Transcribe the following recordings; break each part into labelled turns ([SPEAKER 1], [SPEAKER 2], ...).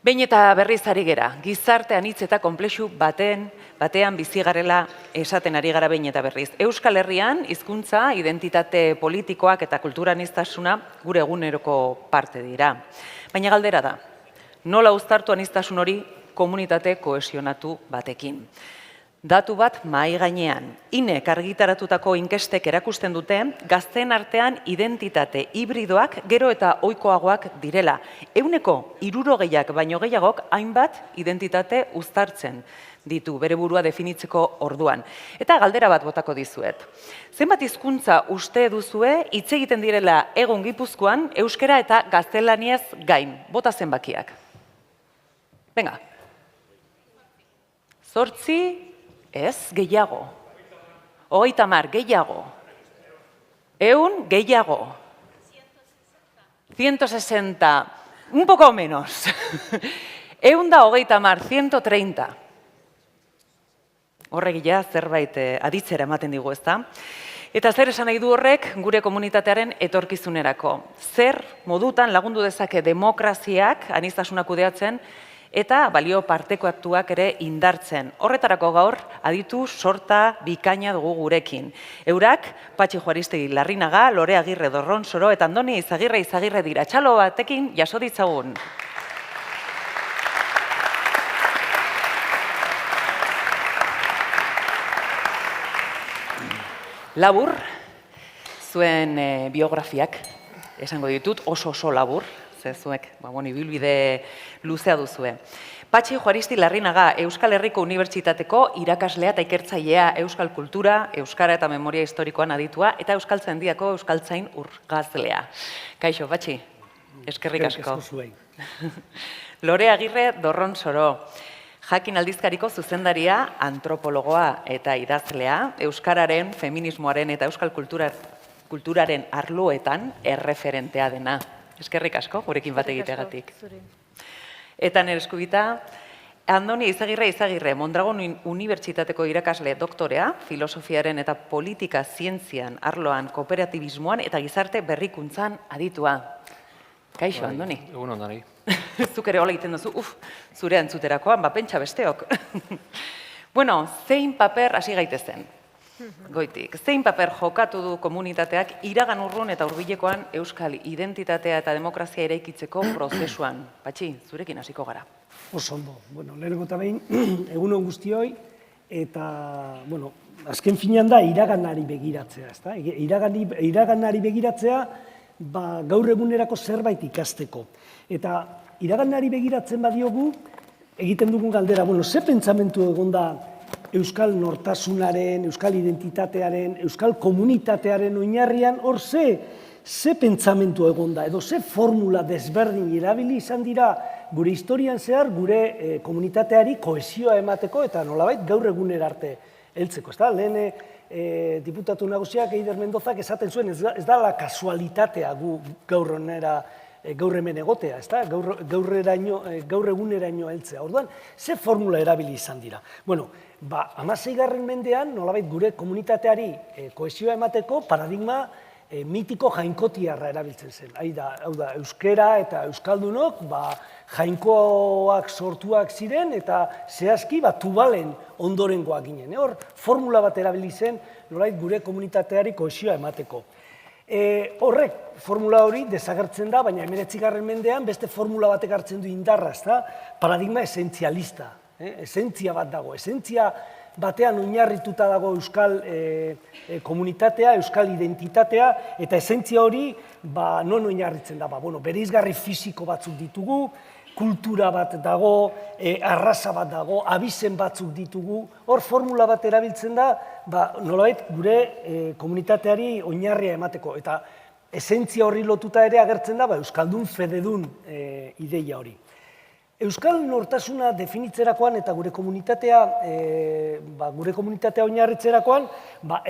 [SPEAKER 1] Behin eta berriz ari gera, gizarte anitz eta konplexu batean bizi garela esaten ari gara behin eta berriz. Euskal Herrian hizkuntza, identitate politikoak eta kultura aniztasuna gure eguneroko parte dira. Baina galdera da, nola uztartu aniztasun hori komunitate kohesionatu batekin? Datu bat mahai gainean, INEk argitaratutako inkestek erakusten dute gazteen artean identitate hibridoak gero eta ohikoagoak direla. 60% baino gehiagok hainbat identitate uztartzen ditu bere burua definitzeko orduan. Eta galdera bat botako dizuet. Zenbat hizkuntza uste duzue hitz egiten direla egun Gipuzkoan euskara eta gaztelaniaz gain? Bota zenbakiak. Venga. 8. Ez, gehiago. 30, gehiago. 100, gehiago. 160, un poco menos. 130, 130. Horrek ja zerbait aditzera ematen digu, ezta? Eta zer esan nahi du horrek gure komunitatearen etorkizunerako? Zer modutan lagundu dezake demokraziak aniztasuna kudeatzen eta balio partekatuak ere indartzen. Horretarako gaur, aditu sorta bikaina dugu gurekin. Eurak, Patxi Juaristegi Larrinaga, Lore Agirre Dorronsoro eta Andoni Izagirre dira. Txalo batekin jaso ditzagun. Labur, zuen biografiak esango ditut, oso labur. Zuek, ibilbide luzea duzue. Patxi Juaristi Larrinaga, Euskal Herriko Unibertsitateko irakaslea eta ikertzailea, euskal kultura, euskara eta memoria historikoan aditua, eta euskaltzaindiako euskaltzain urgazlea. Kaixo, Patxi, eskerrik asko. Lore Agirre Dorronsoro, Jakin aldizkariko zuzendaria, antropologoa eta idazlea, euskararen, feminismoaren eta euskal kulturaren arloetan erreferentea dena. Eskerrik asko, gurekin bat egiteagatik. Eta nire eskubita, Andoni Izagirre, Mondragon Unibertsitateko irakasle doktorea, filosofiaren eta politika zientzian, arloan, kooperatibismoan eta gizarte berrikuntzan aditua. Kaixo, Andoni.
[SPEAKER 2] Egun ondari.
[SPEAKER 1] Zuk ere hola egiten duzu, zure antzuterakoan, pentsa besteok. Bueno, zein paper hasi gaitezen? Goitik, zein paper jokatu du komunitateak iragan urrun eta hurbilekoan euskal identitatea eta demokrazia eraikitzeko prozesuan? Patxi, zurekin hasiko gara.
[SPEAKER 3] Oso ondo. Lehenengo eta behin, egunon guztioi, eta, azken finean da iraganari begiratzea, ezta? Iraganari begiratzea, gaur egunerako zerbait ikasteko. Eta iraganari begiratzen badiogu, egiten dugun galdera, ze pentsamentu egon da euskal nortasunaren, euskal identitatearen, euskal komunitatearen oinarrian, hor ze pentsamentu egon da, edo ze formula desberdin erabili izan dira gure historian zehar, gure komunitateari kohesioa emateko eta nolabait gaur egunera arte heltzeko. Lehen diputatu nagusiak Eider Mendozak esaten zuen, ez da la kasualitatea gu gaur hemen egotea, gaur eguneraino heltzea. Orduan, ze formula erabili izan dira? 16. mendean, nolabait gure komunitateari kohesioa emateko paradigma mitiko jainkotiarra erabiltzen zen. Hau da, euskera eta euskaldunok jainkoak sortuak ziren eta zehazki tubalen ondorengoak ginen. Hor, formula bat erabili zen nolabait gure komunitateari kohesioa emateko. Horrek, formula hori desagertzen da, baina 19. mendean beste formula batek hartzen du indarra, paradigma esentzialista. Esentzia bat dago, esentzia batean oinarrituta dago euskal komunitatea, euskal identitatea, eta esentzia hori non oinarritzen da, bereizgarri fisiko batzuk ditugu, kultura bat dago, arraza bat dago, abizen batzuk ditugu, hor formula bat erabiltzen da, nolabait gure komunitateari oinarria emateko, eta esentzia horri lotuta ere agertzen da, euskaldun fededun ideia hori. Euskal nortasuna definitzerakoan eta gure komunitatea oinarritzerakoan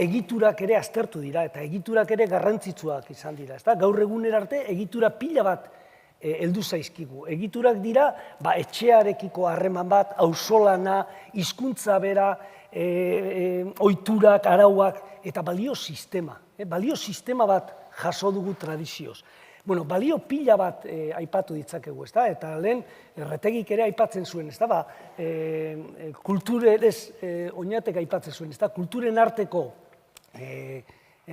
[SPEAKER 3] egiturak ere aztertu dira eta egiturak ere garrantzitsuak izan dira. Gaur egunera arte egitura pila bat heldu zaizkigu. Egiturak dira etxearekiko harreman bat, auzolana, hizkuntza bera, ohiturak, arauak eta balio sistema. Balio sistema bat jaso dugu tradizioz. Bueno, balio pila bat aipatu ditzakegu, ez da? Eta lehen, Erretegik ere aipatzen zuen, ez da? Kulturez oinatek aipatzen zuen, ez da? Kulturen arteko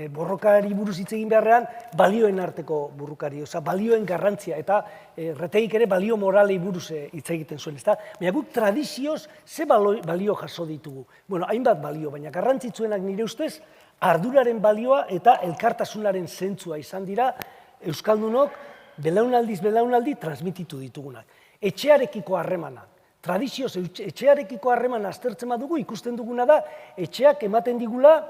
[SPEAKER 3] borrokari buruz hitz egin beharrean, balioen arteko burrukari, oza, balioen garrantzia, eta Erretegik ere balio moralei buruz hitz egiten zuen, ez da? Baina guk tradizioz ze balio jaso ditugu? Bueno, hainbat balio, baina garrantzitsuenak nire ustez, arduraren balioa eta elkartasunaren zentzua izan dira euskaldunok belaunaldi transmititu ditugunak. Etxearekiko harremana. Tradizioz etxearekiko harremana aztertzen badugu, ikusten duguna da, etxeak ematen digula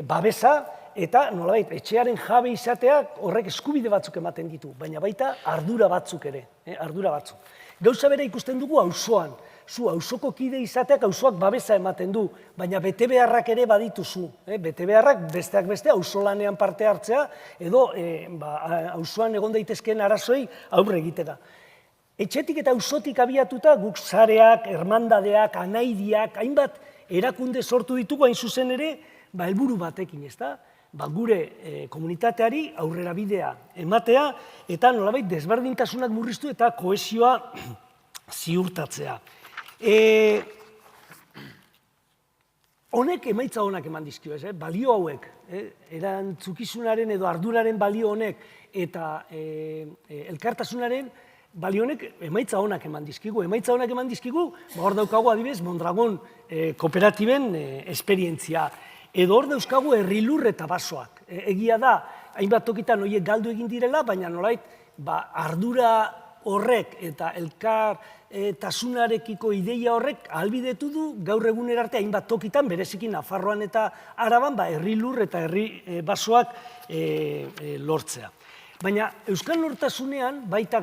[SPEAKER 3] babesa eta nolabait etxearen jabe izateak horrek eskubide batzuk ematen ditu, baina baita ardura batzuk ere, ardura batzuk. Gauza bere ikusten dugu auzoan, zu auzoko kide izateak auzoak babesa ematen du, baina betebeharrak ere badituzu, betebeharrak besteak beste auzolanean parte hartzea edo auzoan egon daitezkeen arazoei aurre egitera. Etxetik eta auzotik abiatuta guk sareak, hermandadeak, anaidiak, hainbat erakunde sortu ditugu hain zuzen ere, helburu batekin, ez da? Gure komunitateari aurrera bidea ematea eta nolabait desberdintasunak murriztu eta kohesioa ziurtatzea. Honek emaitza honak eman dizkio, balio hauek, erantzukizunaren edo arduraren balio honek eta elkartasunaren balio honek emaitza honak eman dizkigu. Emaitza honak eman dizkigu, hor daukagu adibidez Mondragon kooperatiben esperientzia. Edo hor dauzkagu herrilur eta basoak. Egia da, hainbat tokitan horiek galdu egin direla, baina nolait, ardura horrek eta elkartasunarekiko ideia horrek ahalbidetu du gaur egunera arte hainbat tokitan, bereziki Nafarroan eta Araban, herrilur eta herri basoak lortzea. Baina Euskal Nortasunean baita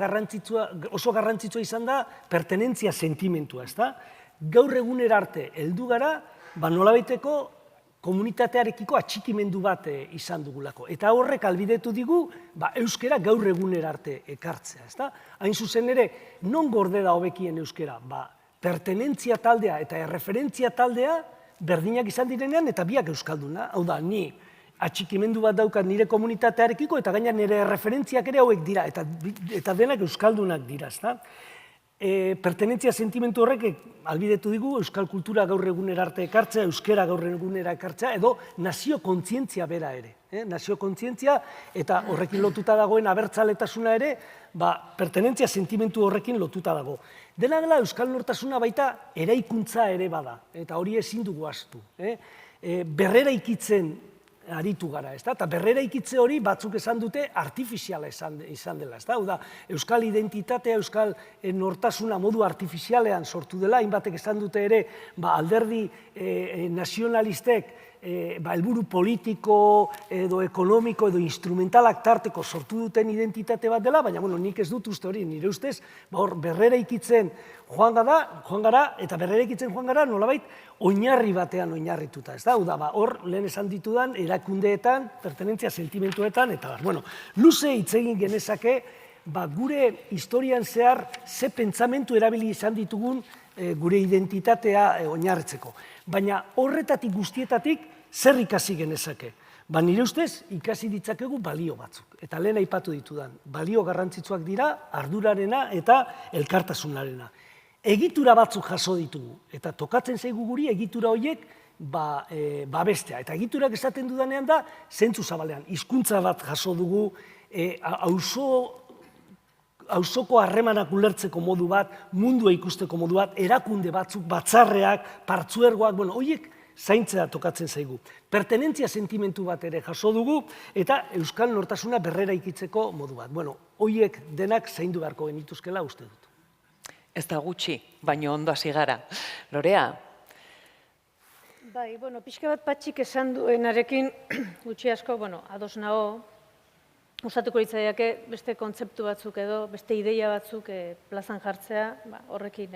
[SPEAKER 3] oso garrantzitsua izan da pertenentzia sentimentua, ez da? Gaur egunera arte heldu gara, nolabaiteko komunitatearekiko atxikimendu bat izan dugulako. Eta horrek ahalbidetu digu, euskera gaur egunera arte ekartzea, ez da? Hain zuzen ere, non gorde da hobekien euskera? Pertenentzia taldea eta erreferentzia taldea berdinak izan direnean eta biak euskalduna. Hau da, ni atxikimendu bat daukat nire komunitatearekiko eta gaina nire erreferentziak ere hauek dira eta denak euskaldunak dira, ez da? Pertenentzia sentimentu horrek ahalbidetu digu euskal kultura gaur egunera arte ekartzea, euskera gaur egunera ekartzea, edo nazio kontzientzia bera ere. Nazio kontzientzia eta horrekin lotuta dagoen abertzaletasuna ere, pertenentzia sentimentu horrekin lotuta dago. Dena dela Euskal Nortasuna baita eraikuntza ere bada, eta hori ezin dugu ahaztu. Berrera ikitzen aritu gara, ez da? Eta berrera ikitze hori batzuk esan dute artifiziala izan dela, ez da? Hau da, euskal identitatea, euskal nortasuna modu artifizialean sortu dela, hainbatek esan dute ere, alderdi nazionalistek helburu politiko edo ekonomiko edo instrumentalak tarteko sortu duten identitate bat dela, baina nik ez dut uste hori, nire ustez, hor berrera ikitzen joan gara, eta berrera ikitzen joan gara nolabait oinarri batean oinarrituta, ez da? Hor lehen esan ditudan erakundeetan, pertenentzia sentimentuetan, eta luze hitz egin genezake, gure historian zehar ze pentsamentu erabili izan ditugun gure identitatea oinarritzeko. Baina horretatik guztietatik zer ikasi genezake? Nire ustez ikasi ditzakegu balio batzuk. Eta lehen aipatu ditudan, balio garrantzitsuak dira ardurarena eta elkartasunarena. Egitura batzuk jaso ditugu, eta tokatzen zaigu guri egitura horiek babestea. Eta egiturak esaten dudanean da, zentzu zabalean, hizkuntza bat jaso dugu, auzoko harremanak ulertzeko modu bat, mundua ikusteko modu bat, erakunde batzuk, batzarreak, partzuergoak, horiek zaintzea tokatzen zaigu. Pertenentzia sentimentu bat ere jaso dugu, eta Euskal Nortasuna berrera ikitzeko modu bat. Horiek denak zaindu beharko genituzkela uste dut.
[SPEAKER 1] Ez da gutxi, baino ondo hasi gara. Lorea?
[SPEAKER 2] Pixka bat Patxik esan duenarekin gutxi asko, ados nago, gustatuko litzaiake beste kontzeptu batzuk edo, beste ideia batzuk plazan jartzea, horrekin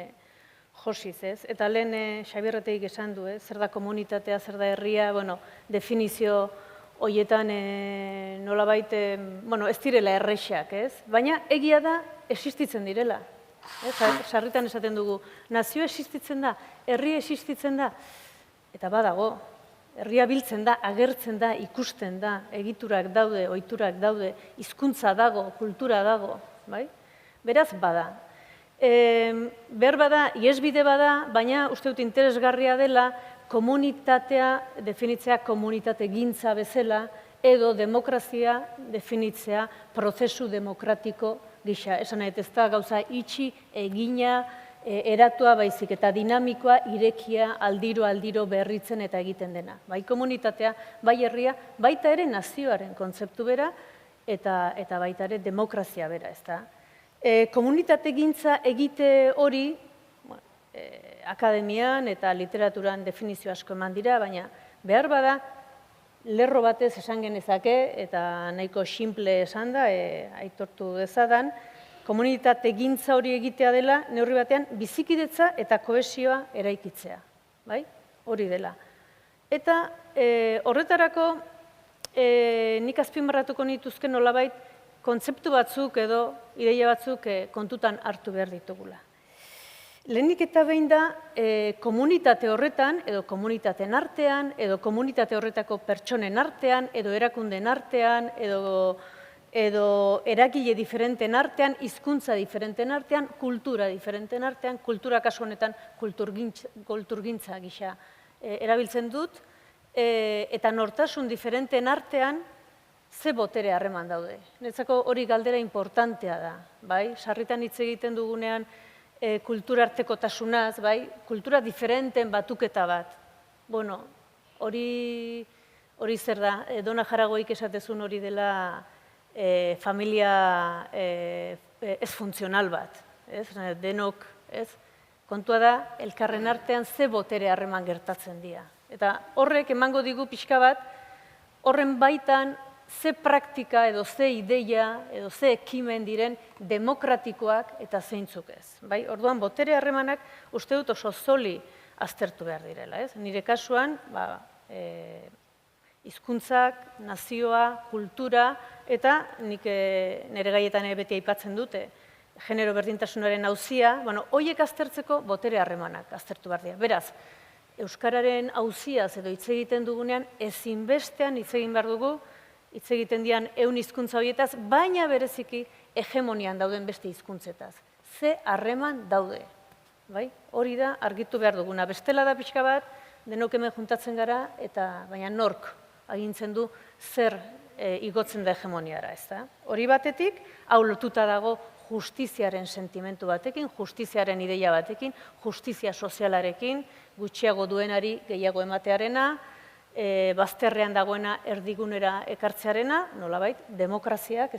[SPEAKER 2] josiz, ez? Eta lehen Xabierreteik esan du, zer da komunitatea, zer da herria, definizio horietan nolabait, ez direla errexak, ez? Baina egia da existitzen direla. Sarritan esaten dugu, nazio existitzen da, herri existitzen da, eta badago, herria biltzen da, agertzen da, ikusten da, egiturak daude, ohiturak daude, hizkuntza dago, kultura dago, bai? Beraz, bada. Behar bada, iesbide bada, baina uste dut interesgarria dela komunitatea definitzea komunitate gintza bezala edo demokrazia definitzea prozesu demokratiko gisa. Esan nahi, ez da gauza itxi, egina, eratua baizik eta dinamikoa, irekia, aldiro berritzen eta egiten dena. Bai komunitatea, bai herria, baita ere nazioaren kontzeptu bera eta baita ere demokrazia bera, ez da. Komunitate gintza egite hori, akademian eta literaturan definizio asko eman dira, baina behar bada, lerro batez esan genezake, eta nahiko simple esan da, aitortu dezadan, komunitate gintza hori egitea dela, neurri batean, bizikidetza eta kohesioa eraikitzea. Bai? Hori dela. Eta horretarako, nik azpimarratuko nituzke nolabait, kontzeptu batzuk edo ideia batzuk kontutan hartu behar ditugula. Lehenik eta behin da, komunitate horretan, edo komunitateen artean, edo komunitate horretako pertsonen artean, edo erakunden artean, edo eragile diferenten artean, hizkuntza diferenten artean, kultura diferenten artean, kultura kasu honetan kulturgintza gisa erabiltzen dut, eta nortasun diferenten artean, ze botere harreman daude. Niretzako hori galdera importantea da, bai? Sarritan hitz egiten dugunean, kultura artekotasunaz, bai, kultura diferenten batuketa bat. Bueno, hori zer da, Dona Jaragoik esatezun hori dela familia ez funtzional bat, ez? Denok, ez? Kontua da, elkarren artean ze botere harreman gertatzen dira. Eta horrek emango digu pixka bat, horren baitan ze praktika edo ze ideia edo ze ekimen diren demokratikoak eta zeintzuk ez. Bai? Orduan, botere harremanak uste dut oso zoli aztertu behar direla. Ez? Nire kasuan, hizkuntzak, nazioa, kultura, eta nik nire gaietan beti aipatzen dute, genero berdintasunaren auzia, horiek aztertzeko botere harremanak aztertu behar dira. Beraz, euskararen auziaz edo hitz egiten dugunean, ezinbestean hitz egin behar dugu, hitz egiten dian 100 hizkuntza horietaz, baina bereziki hegemonian dauden beste hizkuntzetaz. Ze harreman daude. Hori da argitu behar duguna. Bestela da pixka bat, denok hemen juntatzen gara, eta baina nork agintzen du zer igotzen da hegemoniara. Hori batetik, hau lotuta dago justiziaren sentimentu batekin, justiziaren ideia batekin, justizia sozialarekin, gutxiago duenari gehiago ematearena, bazterrean dagoena erdigunera ekartzearena, nolabait, demokraziak,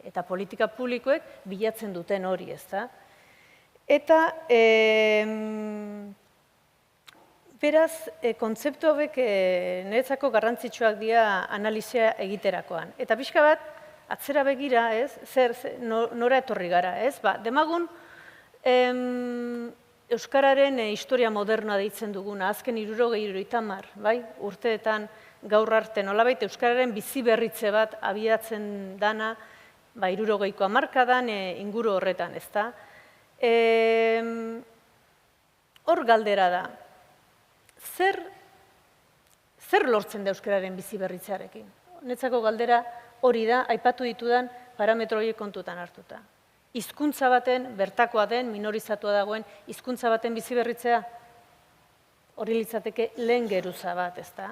[SPEAKER 2] eta politika publikoek bilatzen duten hori, Eta, beraz, kontzeptu hauek niretzako garrantzitsuak dira analizia egiterakoan. Eta pixka bat, atzera begira, nora etorri gara, demagun, euskararen historia modernoa deitzen duguna, azken 60 urteetan gaur arte nolabait euskararen bizi berritze bat abiatzen dana 60ko hamarkadan inguru horretan, ezta? Hor galdera da, zer lortzen da euskararen bizi berritzearekin? Netzako galdera hori da, aipatu ditudan parametro horiek kontutan hartuta. Hizkuntza baten, bertakoa den, minorizatua dagoen, hizkuntza baten bizi berritzea, hori litzateke lehen geruza bat, ezta?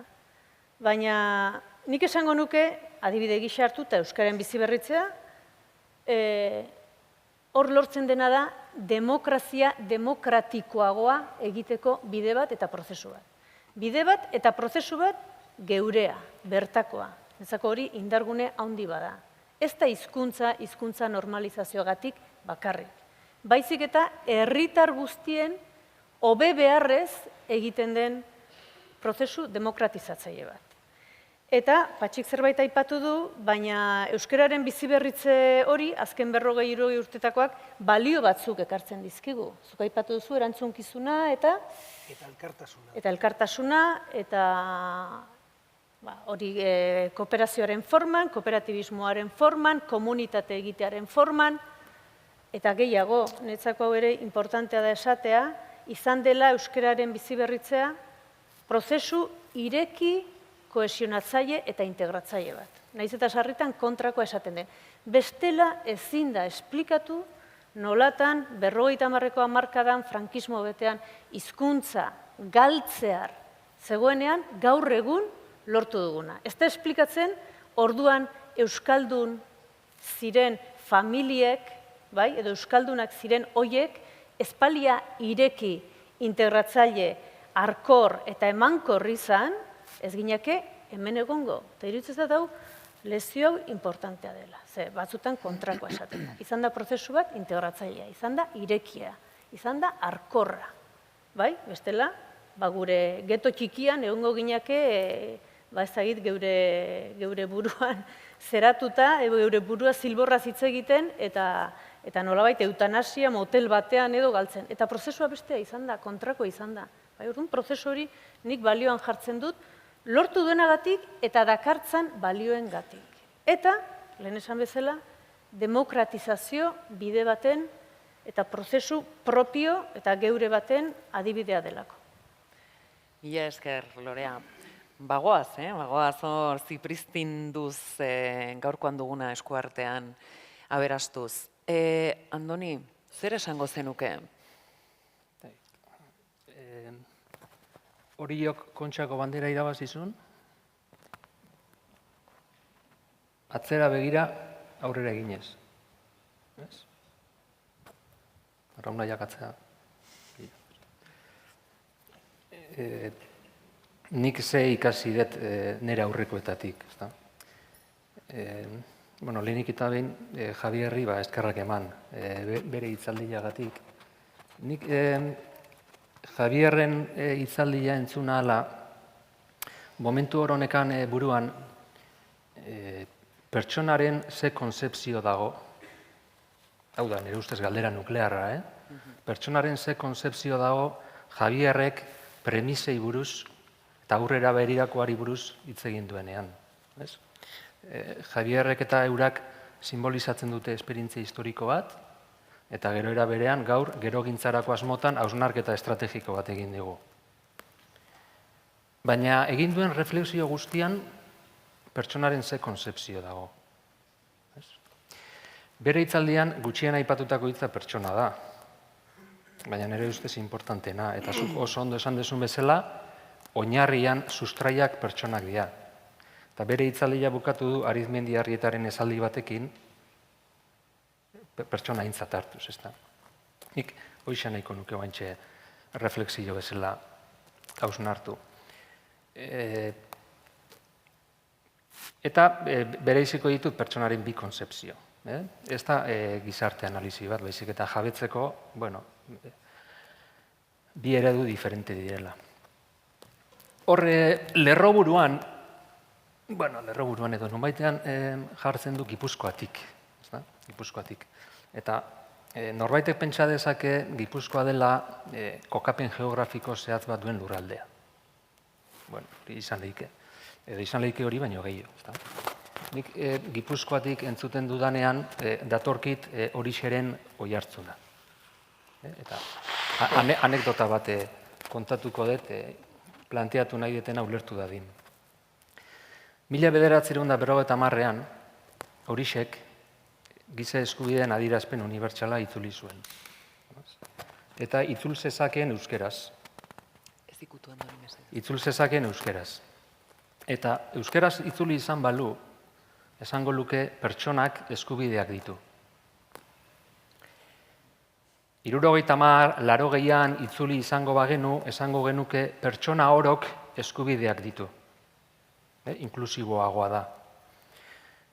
[SPEAKER 2] Baina nik esango nuke, adibide gisa hartuta euskaren bizi berritzea, hor lortzen dena da, demokrazia demokratikoagoa egiteko bide bat eta prozesu bat. Bide bat eta prozesu bat geurea, bertakoa. Nezako hori indargune handi bada. Ez da hizkuntza normalizazioagatik bakarrik. Baizik eta herritar guztien hobe beharrez egiten den prozesu demokratizatzaile bat. Eta, Patxik zerbait aipatu du, baina euskararen biziberritze hori, azken 40 urtetakoak, balio batzuk ekartzen dizkigu. Zuk aipatu duzu, erantzunkizuna eta...
[SPEAKER 3] Eta elkartasuna.
[SPEAKER 2] Eta elkartasuna, eta... hori kooperazioaren forman, kooperatibismoaren forman, komunitate egitearen forman, eta gehiago, niretzako hau ere importantea da esatea, izan dela euskararen biziberritzea prozesu ireki, kohesionatzaile eta integratzaile bat. Naiz eta sarritan kontrakoa esaten den. Bestela ezin da esplikatu nolatan 50. hamarkadan frankismo betean hizkuntza galtzear zegoenean gaur egun lortu duguna. Ez da esplikatzen orduan euskaldun ziren familiek, bai, edo euskaldunak ziren hoiek, espalia ireki, integratzaile, arkor eta emankor izan, ez gineke hemen egongo. Eta iruditzen zait hau lezio hau importantea dela. Ze batzutan kontrakoa esaten da. Izan da prozesu bat integratzailea, izan da irekia, izan da arkorra. Bai, bestela, gure geto txikian egongo gineke, ezagit geure buruan zeratuta, geure burua zilborraz hitz egiten, eta nolabait eutanasia motel batean edo galtzen. Eta prozesua bestea izan da, kontrakoa izan da. Bai, orduan, prozesu hori nik balioan jartzen dut, lortu duenagatik eta dakartzan balioengatik. Eta, lehen esan bezala, demokratizazio bide baten eta prozesu propio eta geure baten adibidea delako.
[SPEAKER 1] Mila esker, Lorea. Bagoaz, bagoaz hor zipristinduz gaurkoan duguna eskuartean aberastuz. Andoni, zer esango zenuke?
[SPEAKER 4] Horiok Kontxako bandera irabazizun, atzera begira aurrera eginez. Arrauna jakatzea. Nik ze ikasi dut nire aurrekoetatik. Lehenik eta behin Javierri eskerrak eman, bere hitzaldiagatik. Nik Javierren hitzaldia entzuna ala, momentu horonekan buruan pertsonaren ze konzepzio dago, hau da, nire ustez galdera nuklearra, pertsonaren ze konzepzio dago Javierrek premisei buruz eta aurrera begirakoari buruz hitz egin duenean. Javierrek eta eurak simbolizatzen dute esperientzia historiko bat, eta gero era berean gaur gerogintzarako asmotan hausnarketa estrategiko bat egin dugu. Baina egin duen reflexio guztian pertsonaren ze konzepzio dago. Bere hitzaldian gutxien aipatutako hitza pertsona da, baina nire ustez importantena, eta zuk oso ondo esan duzun bezala, oinarrian sustraiak pertsonak dira. Eta bere hitzaldia bukatu du Arizmendiarrietaren esaldi batekin, pertsona aintzat hartuz, ez da. Nik hoxe nahiko nuke baintxe reflexio bezala hausnartu. Eta bereiziko ditut pertsonaren bi konzepzio. Ez da gizarte analizi bat, baizik eta jabetzeko, bi eredu diferente direla. Horre, lerroburuan edo nonbaitean jartzen du Gipuzkoatik. Gipuzkoatik. Eta norbaitek pentsa dezake Gipuzkoa dela kokapen geografiko zehatz bat duen lurraldea. Izan lehike. Edo izan lehike hori baino gehiago. Nik Gipuzkoatik entzuten dudanean datorkit horixeren oihartzuna. Eta anekdota bat kontatuko dut, planteatu nahi detena ulertu dadin. 1950ean horixek giza eskubideen adierazpen unibertsala itzuli zuen. Eta itzul zezakeen euskeraz. Itzul zezakeen euskeraz. Eta euskeraz itzuli izan balu, esango luke pertsonak eskubideak ditu. 70-80an itzuli izango bagenu, esango genuke pertsona orok eskubideak ditu. Inklusiboagoa da.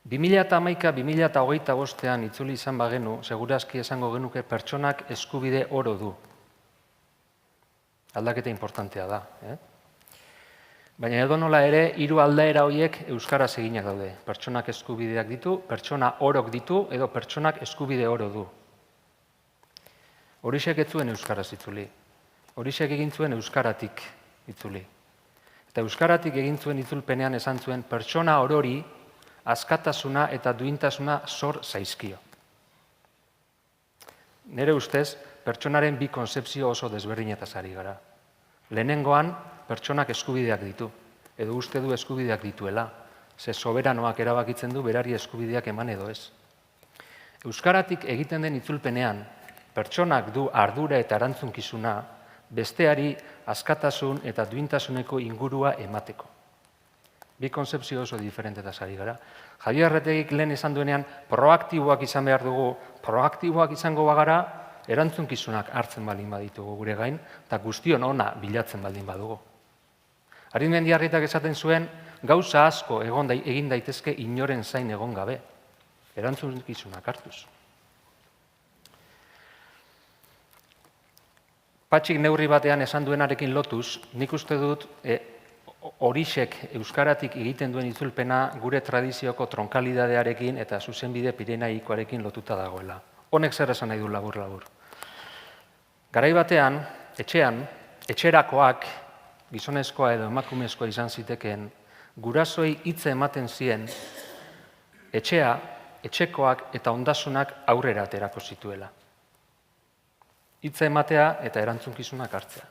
[SPEAKER 4] 2011-2025 itzuli izan bagenu, segurazki esango genuke pertsonak eskubide oro du. Aldaketa importantea da. Baina edonola ere, hiru aldaera horiek euskaraz eginak daude. Pertsonak eskubideak ditu, pertsona orok ditu, edo pertsonak eskubide oro du. Horixek ez zuen euskaraz itzuli. Horixek egin zuen euskaratik itzuli. Eta euskaratik egin zuen itzulpenean esan zuen pertsona orori askatasuna eta duintasuna zor zaizkio. Nire ustez, pertsonaren bi konzepzio oso desberdinetaz ari gara. Lehenengoan, pertsonak eskubideak ditu. edo uste du eskubideak dituela, ze soberanoak erabakitzen du berari eskubideak eman edo ez. Euskaratik egiten den itzulpenean, pertsonak du ardura eta erantzunkizuna besteari askatasun eta duintasuneko ingurua emateko. Bi konzepzio oso diferentetaz ari gara. Javier Arretegik lehen esan duenean, proaktiboak izan behar dugu, proaktiboak izango bagara, erantzunkizunak hartzen baldin baditugu gure gain, eta guztion ona bilatzen baldin badugu. Arizmendiarritak esaten zuen, gauza asko egin daitezke inoren zain egon gabe, erantzunkizunak hartuz. Patxik neurri batean esan duenarekin lotuz, nik uste dut horixek euskaratik egiten duen itzulpena gure tradizioko tronkalidadearekin eta zuzenbide pirenaikoarekin lotuta dagoela. Honek zer esan nahi du labur-labur. Garai batean, etxean, etxerakoak, gizonezkoa edo emakumezkoa izan zitekeen, gurasoei hitza ematen zien, etxea, etxekoak eta ondasunak aurrera aterako zituela. Hitza ematea eta erantzunkizunak hartzea.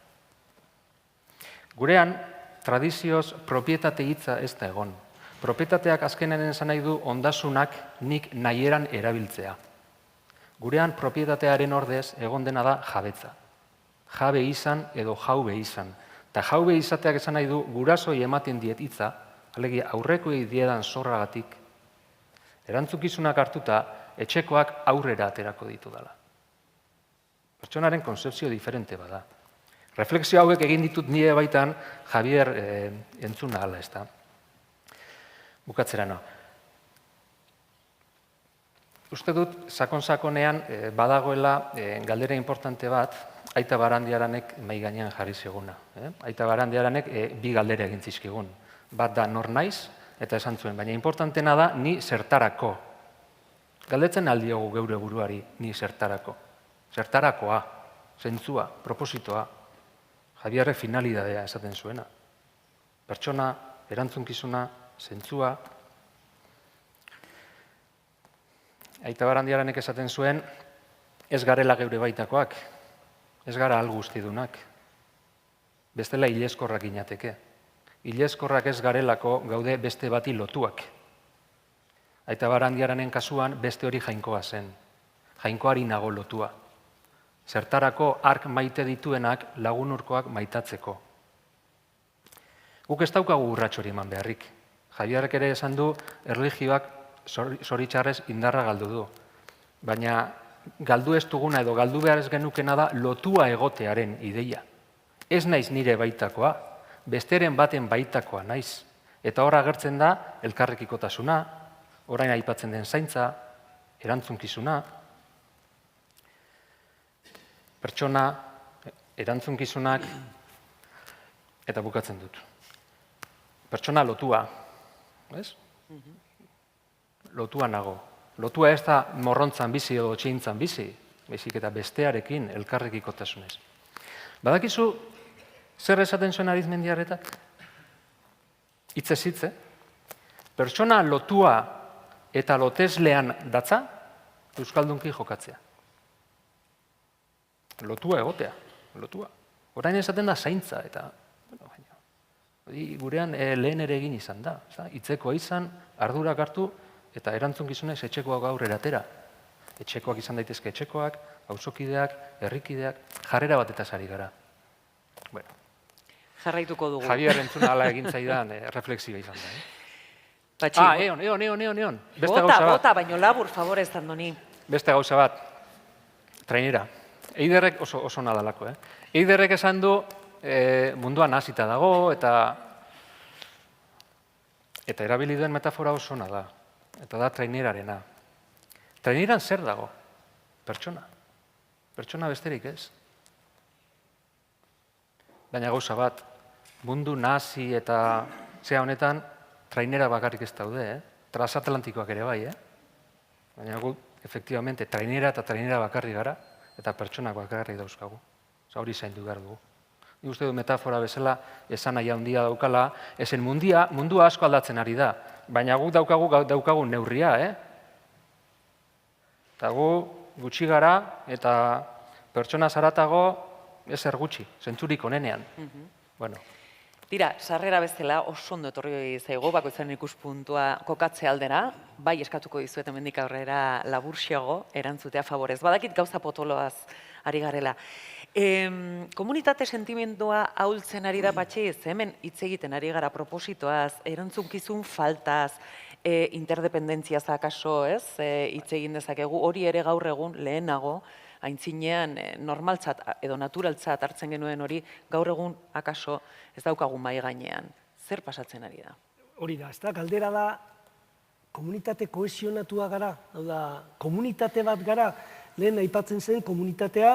[SPEAKER 4] Gurean, tradizioz propietate hitza ez da egon. Propietateak azkenen esan nahi du ondasunak nik nahieran erabiltzea. Gurean propietatearen ordez egon dena da jabetza. Jabe izan edo jaube izan. Eta jaube izateak esan nahi du gurasoi ematen diet hitza, alegia aurrekoei diedan zorragatik, erantzukizunak hartuta etxekoak aurrera aterako ditu dela. Pertsonaren konzepzio diferente bada. Refleksio hauek egin ditut nire baitan Javier entzun ahala, ez da. Bukatzera no. Uste dut, sakon-sakonean badagoela galdera importante bat, Aita Barandiaranek mahai gainean jarri ziguna. Aita Barandiaranek bi galdera egin zizkigun. Bat da nor naiz, eta esan zuen, baina importantena da ni zertarako. Galdetzen aldiogu geure buruari ni zertarako. Zertarakoa, zentzua, propositoa. Javierre finalidadea esaten zuena. Pertsona, erantzunkizuna, zentzua. Aita Barandiaranek esaten zuen, ez garela geure baitakoak, ez gara al guztidunak. Bestela ileskorrak inateke. Ileskorrak ez garelako gaude beste bati lotuak. Aita Barandiaranen kasuan beste hori jainkoa zen. Jainkoari nago lotua. Zertarako ark maite dituenak lagunurkoak maitatzeko. Guk ez daukagu urrats hori eman beharrik. Javierrek ere esan du, erlijioak zoritxarrez indarra galdu du. Baina galdu ez duguna edo galdu behar ez genukena da lotua egotearen ideia. Ez naiz nire baitakoa, besteren baten baitakoa naiz. Eta hor agertzen da elkarrekikotasuna, orain aipatzen den zaintza, erantzunkizuna, pertsona, erantzunkizunak, eta bukatzen dut. Pertsona lotua, ez? Lotua nago. Lotua ez da morrontzan bizi edo txintzan bizi, baizik eta bestearekin elkarrekikotasunez. Badakizu, zer esaten zuen Arizmendiarretak? Hitzez hitze. Pertsona lotua eta loteslean datza, euskaldunki jokatzea. Lotua egotea, lotua. Orain esaten da zaintza, eta gurean lehen ere egin izan da. Hitzekoa izan, ardurak hartu, eta erantzunkizunez etxekoak aurrera atera. Etxekoak izan daitezke etxekoak, auzokideak, herrikideak, jarrera batetaz ari gara.
[SPEAKER 1] Jarraituko dugu.
[SPEAKER 4] Javier entzuna ala egin zaidan reflexioa izan da.
[SPEAKER 1] Patxi,
[SPEAKER 4] Eon. Beste gauza bat.
[SPEAKER 1] Bota, baino labur favorez Andoni.
[SPEAKER 4] Beste gauza bat. Trainera. Eiderrek oso nadalako, Eiderrek esan du munduan hasita dago eta erabili duen metafora oso da. Eta da trainerarena. Traineran zer dago? Pertsona. Pertsona besterik ez. Baina gauza bat, mundu nazi eta zea honetan, trainera bakarrik ez daude, transatlantikoak ere bai, Baina gu, efektibamente, trainera eta trainera bakarrik gara, eta pertsonak bakarrik dauzkagu. Hori zaindu behar dugu. Nik uste du metafora bezala, esan nahi handia daukala, ezen mundua asko aldatzen ari da, baina guk daukagu neurria, Eta gu gutxi gara, eta pertsona zaratago ezer gutxi, zentzurik onenean.
[SPEAKER 1] Tira, sarrera bezala oso ondo etorri zaigu, bakoitzaren ikuspuntua kokatze aldera, bai eskatuko dizuet hemendik aurrera laburxiago erantzutea favorez. Badakit gauza potoloaz ari garela. Komunitate sentimendua ahultzen ari da Patxi, hemen hitz egiten ari gara propositoaz, erantzunkizun faltaz, interdependentziaz akaso, ez? Hitz egin dezakegu, hori ere gaur egun lehenago, aintzinean normaltzat edo naturaltzat hartzen genuen hori, gaur egun akaso ez daukagun mai gainean. Zer pasatzen ari da?
[SPEAKER 3] Hori da, ez da, galdera da, komunitate kohesionatua gara, hau da, komunitate bat gara, lehen aipatzen zen komunitatea,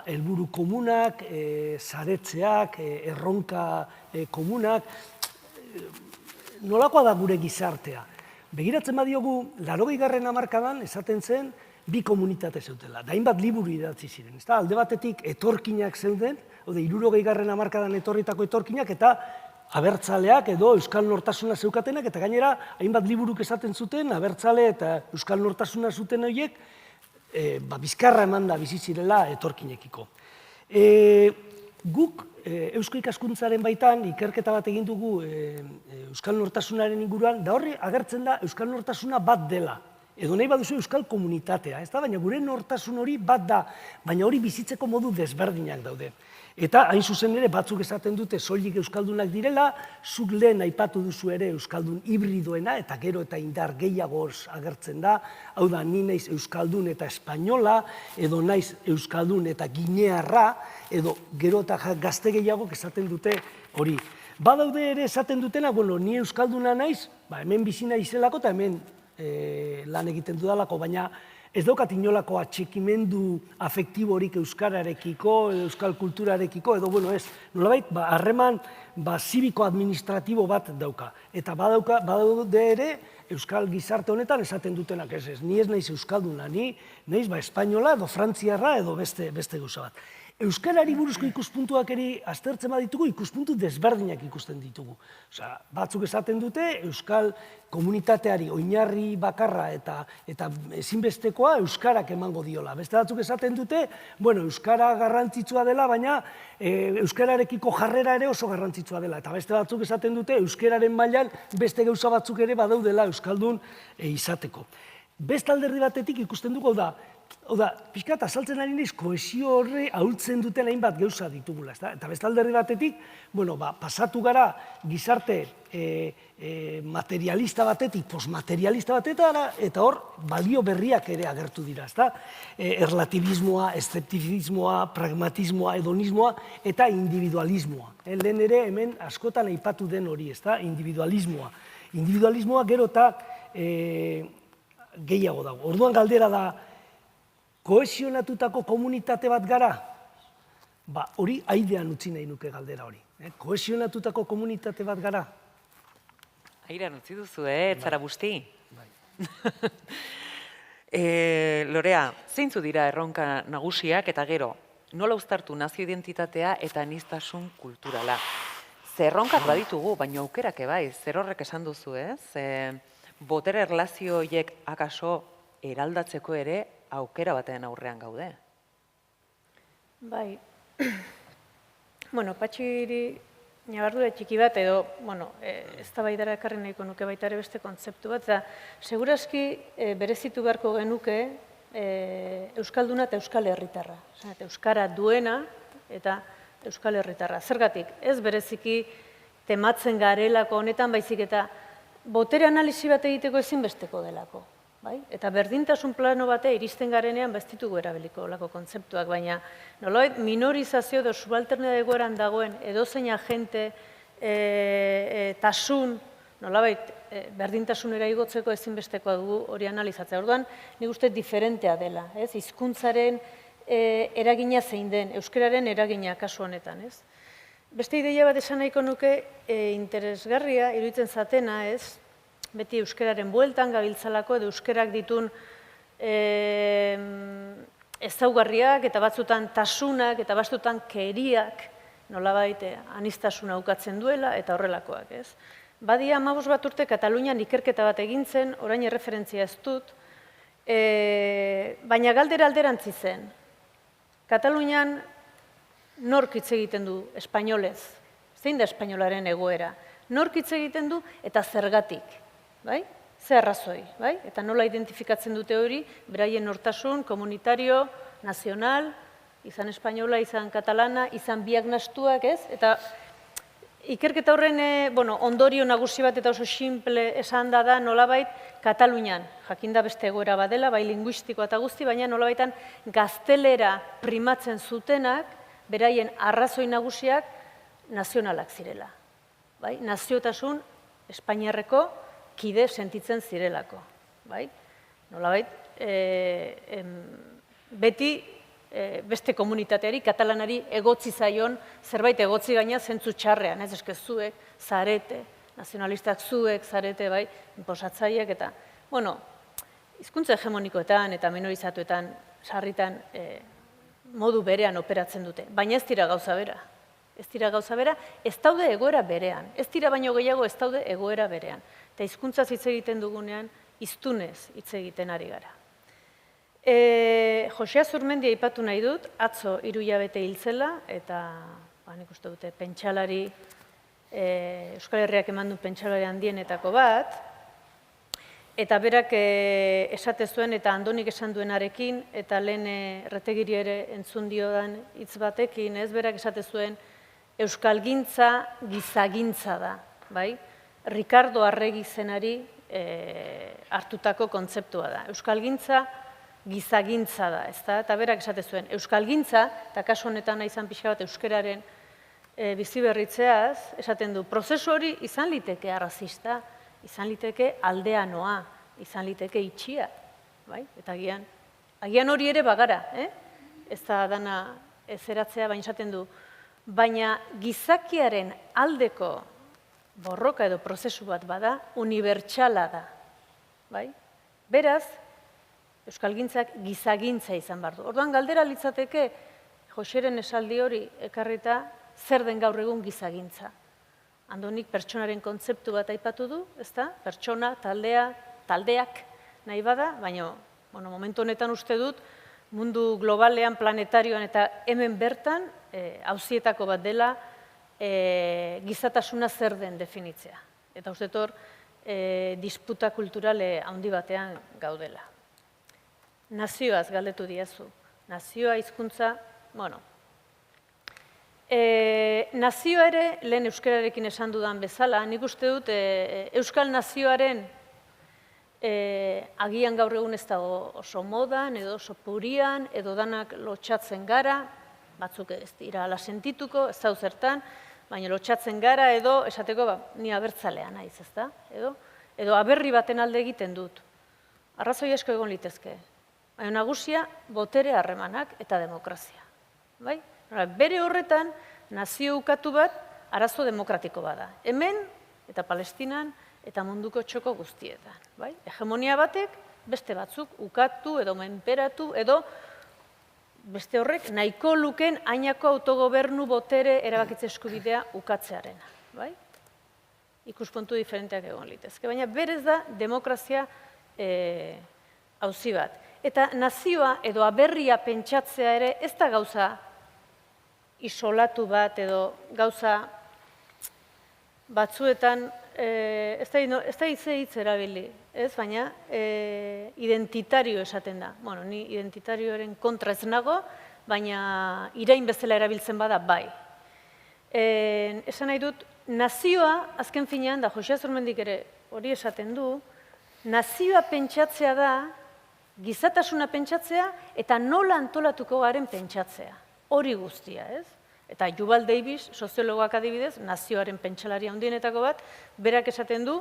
[SPEAKER 3] helburu komunak, saretzeak, erronka komunak, nolakoa da gure gizartea. Begiratzen badiogu, 80. hamarkadan esaten zen, bi komunitate zeutela, da hainbat liburu idatzi ziren. Alde batetik etorkinak zeuden, 60. hamarkadan etorritako etorkinak, eta abertzaleak edo euskal nortasuna zeukatenak, eta gainera hainbat liburuk esaten zuten, abertzale eta euskal nortasuna zuten horiek, bizkarra eman da bizi zirela etorkinekiko. Guk eusko ikaskuntzaren baitan ikerketa bat egin dugu euskal nortasunaren inguruan, da horri agertzen da euskal nortasuna bat dela. Edo nahi baduzu euskal komunitatea, ez da? Baina gure nortasun hori bat da, baina hori bizitzeko modu desberdinak daude. Eta hain zuzen ere batzuk esaten dute soilik euskaldunak direla, zuk lehen aipatu duzu ere euskaldun hibridoena, eta gero eta indar gehiagoz agertzen da, hau da, ni naiz euskaldun eta espainola, edo naiz euskaldun eta ginearra, edo gero eta gazte gehiagok esaten dute hori. Badaude ere esaten dutena, bueno, ni euskalduna naiz, hemen bizi naizelako eta hemen lan egiten dudalako, baina ez daukat inolako atxikimendu afektiborik euskararekiko, euskal kulturarekiko, edo, bueno, ez, nolabait, harreman zibiko-administratibo bat dauka. Eta badaude ere, euskal gizarte honetan esaten dutenak ez, ni ez naiz euskalduna, ni naiz espainola edo frantziarra edo beste gauza bat. Euskarari buruzko ikuspuntuak ere aztertzen baditugu, ikuspuntu desberdinak ikusten ditugu. Batzuk esaten dute, euskal komunitateari oinarri bakarra eta ezinbestekoa euskarak emango diola. Beste batzuk esaten dute, bueno, euskara garrantzitsua dela, baina euskararekiko jarrera ere oso garrantzitsua dela. Eta beste batzuk esaten dute, euskararen mailan beste gauza batzuk ere badaudela euskaldun izateko. Beste alderdi batetik ikusten dugu da, pixkat azaltzen ari naiz kohesio horre ahultzen duten hainbat gauza ditugula. Eta beste alderdi batetik, pasatu gara gizarte materialista batetik, postmaterialista batetara, eta hor balio berriak ere agertu dira. Erlatibismoa, eszeptizismoa, pragmatismoa, hedonismoa eta individualismoa. Lehen ere hemen askotan aipatu den hori, individualismoa. Individualismoa gero eta gehiago dago. Orduan galdera da, kohesionatutako komunitate bat gara? Hori airean utzi nahi nuke galdera hori. Kohesionatutako komunitate bat gara?
[SPEAKER 1] Airean utzi duzu, etzara busti? Lorea, zeintzu dira erronka nagusiak eta gero, nola uztartu nazio identitatea eta aniztasun kulturala? Ze erronkak baditugu, baina aukerak ebai, zer horrek esan duzu, ez? Botere erlazio horiek akaso eraldatzeko ere aukera batean aurrean gaude.
[SPEAKER 2] Bai. Patxiri nabardura txiki bat edo, ez da baidara ekarri nahiko nuke baita ere beste kontzeptu bat, eta segurazki berezitu beharko genuke euskalduna eta euskal herritarra. Euskara duena eta euskal herritarra. Zergatik, ez bereziki tematzen garelako honetan, baizik eta botere analisi bat egiteko ezinbesteko delako. Eta berdintasun plano bate iristen garenean ditugu erabiliko olako kontzeptuak, baina nolabait minorizazio edo subalternidade egoeran dagoen edozein agente tasun, nolabait berdintasunera igotzeko ezinbestekoa dugu hori analizatzea. Orduan, nik uste diferentea dela, hizkuntzaren eragina zein den, euskararen eragina kasu honetan, ez? Beste ideia bat esan nahiko nuke interesgarria, iruditzen zatena, ez? Beti euskararen bueltan gabiltzalako edo euskarak ditun ezaugarriak eta batzutan tasunak eta batzutan keriak nolabait aniztasuna ukatzen duela eta horrelakoak, ez? Badia 15 bat urte Katalunian ikerketa bat egin zen, orain erreferentzia ez dut, baina galdera alderantzi zen. Katalunian nork hitz egiten du espainolez? zein da espainolaren egoera, nork hitz egiten du eta zergatik, bai? Ze arrazoi, bai? Eta nola identifikatzen dute hori, beraien nortasun, komunitario, nazional, izan espainola, izan katalana, izan biak nastuak, ez? Eta ikerketa horren ondorio nagusi bat eta oso simple esan da nolabait Katalunian, jakinda beste egoera badela, bai linguistikoa eta guzti, baina nolabaitan gaztelera primatzen zutenak, beraien arrazoi nagusiak nazionalak zirela. Bai? Naziotasun Espainiarreko kide sentitzen zirelako. Bai? Nolabait, beti beste komunitateari, katalanari egotzi zaion, zerbait egotzi gaina zentzu txarrean, ez eske zuek, zarete, nazionalistak zuek, zarete, bai, inposatzaileak eta, hizkuntza hegemonikoetan eta minorizatuetan sarritan modu berean operatzen dute, baina ez dira gauza bera. Ez dira gauza bera, ez daude egoera berean, ez dira baino gehiago ez daude egoera berean. Eta hizkuntzaz hitz egiten dugunean, hiztunez hitz egiten ari gara. Jose Azurmendi aipatu nahi dut, atzo 3 hilabete hil zela, eta nik uste dute pentsalari, Euskal Herriak eman du pentsalari handienetako bat, eta berak esate zuen eta Andonik esan duenarekin, eta lehen Retegiri ere entzun diodan hitz batekin, ez berak esate zuen, euskalgintza gizagintza da, bai? Ricardo Arregi zenari hartutako kontzeptua da. Euskalgintza gizagintza da, ezta? Eta berak esate zuen, euskalgintza, eta kasu honetan nahi izan pixka bat euskararen biziberritzeaz, esaten du, prozesu hori izan liteke arrazista, izan liteke aldeanoa, izan liteke itxia, bai? Eta agian hori ere bagara, ez da dana ezeratzea, baina esaten du, baina gizakiaren aldeko borroka edo prozesu bat bada, unibertsala da, bai? Beraz, euskalgintzak gizagintza izan behar du. Orduan galdera litzateke, Joseren esaldi hori ekarrita, zer den gaur egun gizagintza. Andonik pertsonaren kontzeptu bat aipatu du, ezta? Pertsona, taldeak nahi bada, baina momentu honetan uste dut, mundu globalean, planetarioan eta hemen bertan, auzietako bat dela, gizatasuna zer den definitzea. Eta uste hor, disputa kulturale handi batean gaudela. Nazioaz galdetu diazu. Nazioa, hizkuntza, nazioa ere, lehen euskararekin esan dudan bezala, nik uste dut euskal nazioaren agian gaur egun ez dago oso modan, edo oso purian, edo danak lotxatzen gara, batzuk ez dira ala sentituko, ez da zertan, baina lotxatzen gara edo, esateko, ni abertzalea naiz, ez da? Edo aberri baten alde egiten dut. Arrazoi asko egon litezke. Baina nagusia, botere harremanak eta demokrazia. Bere horretan, nazio ukatu bat, arazo demokratiko bada. Hemen, eta Palestinan, eta munduko txoko guztietan. Hegemonia batek, beste batzuk ukatu edo menperatu edo beste horrek nahiko luken ainako autogobernu botere erabakitze eskubidea ukatzearena. Ikuspuntu diferenteak egon litezke. Baina berez da demokrazia auzi bat. Eta nazioa edo aberria pentsatzea ere ez da gauza isolatu bat edo gauza batzuetan, ez da hitz erabili, ez? Baina identitario esaten da. Ni identitarioaren kontra ez nago, baina irain bezala erabiltzen bada bai. Esan nahi dut, nazioa, azken finean, da Jose Azurmendik ere hori esaten du, nazioa pentsatzea da, gizatasuna pentsatzea eta nola antolatuko garen pentsatzea. Hori guztia, ez? Eta Yuval Davis, soziologoak adibidez, nazioaren pentsalari handienetako bat, berak esaten du,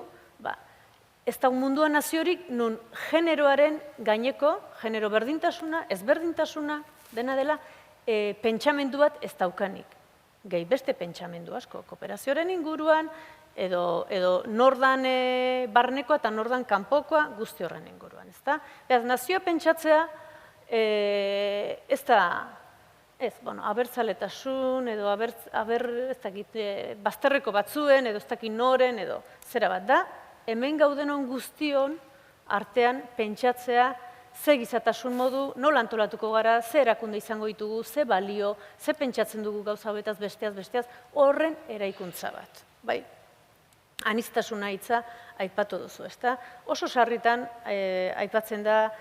[SPEAKER 2] ez da mundua naziorik nun generoaren gaineko, genero berdintasuna, ezberdintasuna, dena dela, pentsamendu bat ez daukanik. Gehi beste pentsamendu asko, kooperazioaren inguruan, edo nordan barnekoa eta nordan kanpokoa guzti horren inguruan, ezta? Beraz, nazioa pentsatzea ez da, abertzaletasun, edo bazterreko batzuen, edo ez dakit noren, edo zera bat da, hemen gaudenon guztion artean pentsatzea ze gizatasun modu, nola antolatuko gara, ze erakunde izango ditugu, ze balio, ze pentsatzen dugu gauza hauetaz besteaz, horren eraikuntza bat. Bai, aniztasuna hitza aipatu duzu, ezta? Oso sarritan aipatzen da,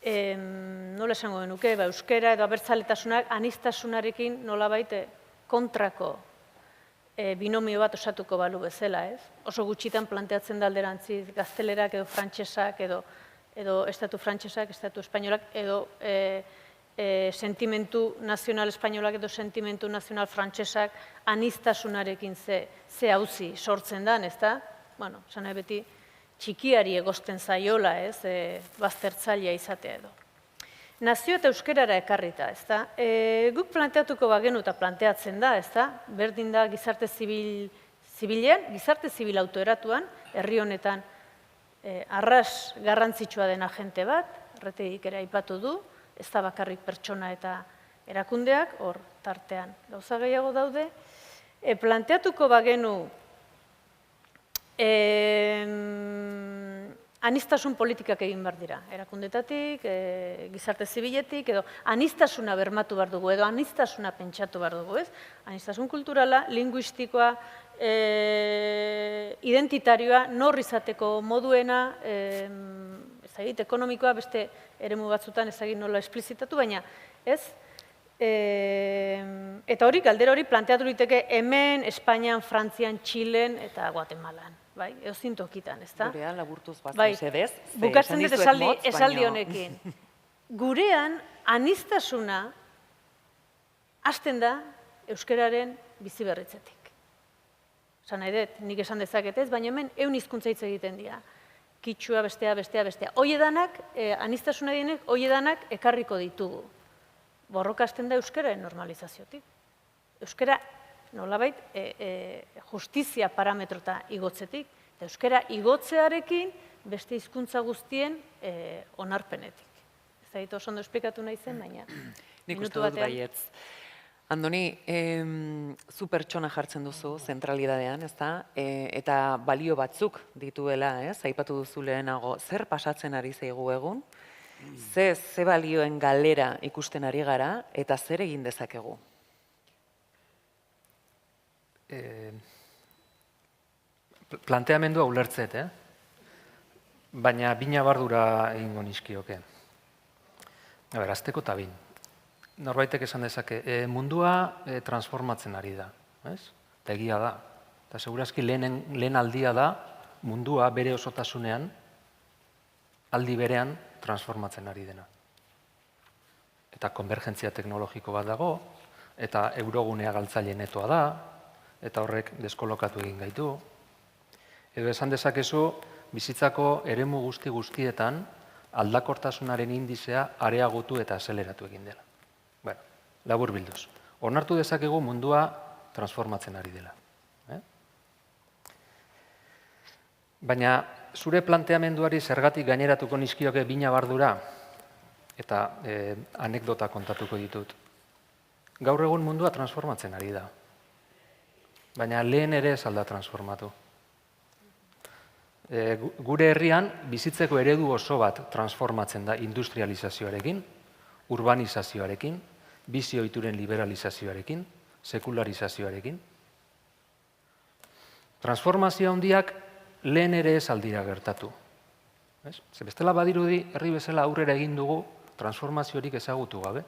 [SPEAKER 2] nola esango genuke, euskera edo abertzaletasunak aniztasunarekin nolabait kontrako binomio bat osatuko balu bezala, ez? Oso gutxitan planteatzen da alderantziz gaztelerak edo frantsesak edo estatu frantsesak, estatu espainolak edo sentimentu nazional espainolak edo sentimentu nazional frantsesak aniztasunarekin ze auzi sortzen dan, ezta? Bueno, esan nahi beti txikiari egosten zaiola, ez? Baztertzailea izatea edo. Nazio eta euskerara ekarrita, ezta? Guk planteatuko bagenu eta planteatzen da, ezta? Berdin da gizarte zibilean, gizarte zibil autoeratuan, herri honetan arras garrantzitsua den agente bat, Erretegik ere aipatu du, ez da bakarrik pertsona eta erakundeak, hor tartean gauza gehiago daude. Planteatuko bagenu aniztasun politikak egin behar dira, erakundetatik, gizarte zibiletik, edo aniztasuna bermatu behar dugu, edo aniztasuna pentsatu behar dugu, ez? Aniztasun kulturala, linguistikoa, identitarioa, nor izateko moduena, ezagit, ekonomikoa, beste eremu batzutan ezagit nola esplizitatu, baina ez? Eta hori, galdera hori planteatu liteke hemen, Espainian, Frantzian, Txilen eta Guatemalan. Bai, eozin tokitan, ez da?
[SPEAKER 1] Gurean laburtuz bat,
[SPEAKER 2] Bai,
[SPEAKER 1] mesedez.
[SPEAKER 2] bukatzen dut esaldi honekin. Gurean, aniztasuna hasten da euskararen bizi berritzetik. Esan nahi dut, nik esan dezaketez, baina hemen ehun hizkuntza hitz egiten dira. Kitsua, bestea. Hoiedanak, aniztasuna dienek, hoiedanak ekarriko ditugu. Borroka hasten da euskararen normalizaziotik. Euskara nolabait, justizia parametrota igotzetik, eta euskara igotzearekin beste hizkuntza guztien onarpenetik. Ez da oso ondo esplikatu nahi zen, baina
[SPEAKER 1] Nik uste dut baietz. Andoni, zu pertsona jartzen duzu zentralidadean, ez da? Eta balio batzuk dituela, ez? Aipatu duzu lehenago, zer pasatzen ari zaigu egun? Ze balioen galera ikusten ari gara, eta zer egin dezakegu?
[SPEAKER 4] Planteamendua ulertzet, baina bina bardura egingo nizkioke. Azteko eta bin. Norbaitek esan dezake, mundua transformatzen ari da, eta egia da. Eta segurazki lehen aldia da mundua bere osotasunean, aldi berean transformatzen ari dena. Eta konvergentzia teknologiko bat dago, eta eurogunea galtzaile netoa da, eta horrek deskolokatu egin gaitu. Edo esan dezakezu, bizitzako eremu guztietan aldakortasunaren indizea areagotu eta azeleratu egin dela. Bueno, labur bilduz. Onartu dezakegu mundua transformatzen ari dela. Baina zure planteamenduari zergatik gaineratuko nizkioke bina bardura, eta anekdota kontatuko ditut. Gaur egun mundua transformatzen ari da. Baina lehen ere ez alda transformatu. Gure herrian bizitzeko eredu oso bat transformatzen da industrializazioarekin, urbanizazioarekin, bizi ohituren liberalizazioarekin, sekularizazioarekin. Transformazio handiak lehen ere ez aldira gertatu. Ze bestela badirudi herri bezala aurrera egin dugu transformaziorik ezagutu gabe,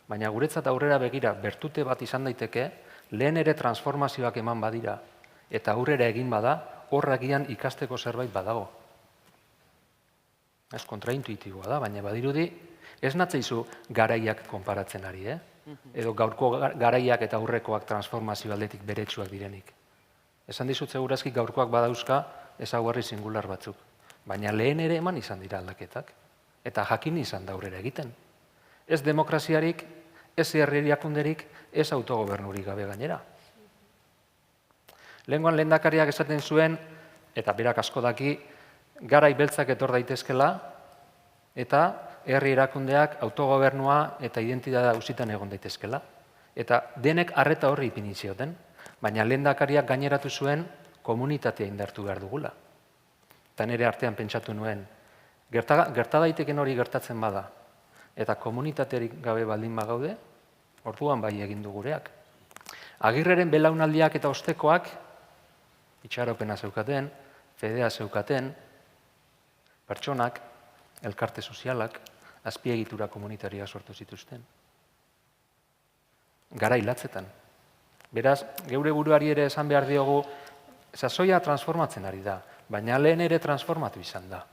[SPEAKER 4] baina guretzat aurrera begira bertute bat izan daiteke, lehen ere transformazioak eman badira, eta aurrera egin bada, horragian ikasteko zerbait badago. Ez kontraintuitiboa da, baina badirudi, ez natzeizu garaiak konparatzen ari, edo gaurko garaiak eta aurrekoak transformazio aldetik beretsuak direnik. Esan dizut segurazki gaurkoak badauzka ezaugarri singular batzuk, baina lehen ere eman izan dira aldaketak, eta jakin izan da aurrera egiten. Ez demokraziarik, ez herri erakunderik, ez autogobernurik gabe gainera. Lehengoan lehendakariak esaten zuen, eta berak asko daki, garai beltzak etor daitezkela, eta herri erakundeak autogobernua eta identitatea auzitan egon daitezkela. Eta denek arreta horri ipini zioten, baina lehendakariak gaineratu zuen komunitatea indartu behar dugula. Eta nire artean pentsatu nuen, Gerta daiteken hori gertatzen bada, eta komunitaterik gabe baldin bagaude, orduan bai egin du gureak. Agirreren belaunaldiak eta ostekoak itxaropena zeukaten, fedea zeukaten, pertsonak, elkarte sozialak, azpiegitura komunitaria sortu zituzten. Garai latzetan. Beraz, geure buruari ere esan behar diogu, sasoia transformatzen ari da, baina lehen ere transformatu izan da.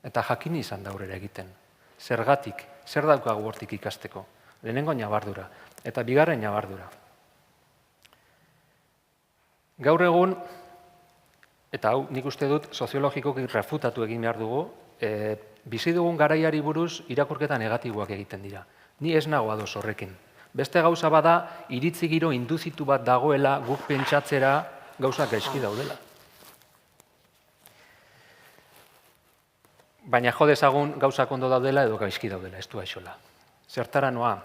[SPEAKER 4] Eta jakin izan da aurrera egiten. Zergatik, zer daukagu hortik ikasteko. Lehenengo ñabardura, eta bigarren ñabardura. Gaur egun, eta hau nik uste dut soziologikoki refutatu egin behar dugu, bizi dugun garaiari buruz irakurketa negatiboak egiten dira. Ni ez nago ados horrekin. Beste gauza bada, iritzi giro induzitu bat dagoela guk pentsatzera gauzak gaizki daudela. Baina jo dezagun gauzak ondo daudela edo gaizki daudela, ez du aixola. Zertara noa,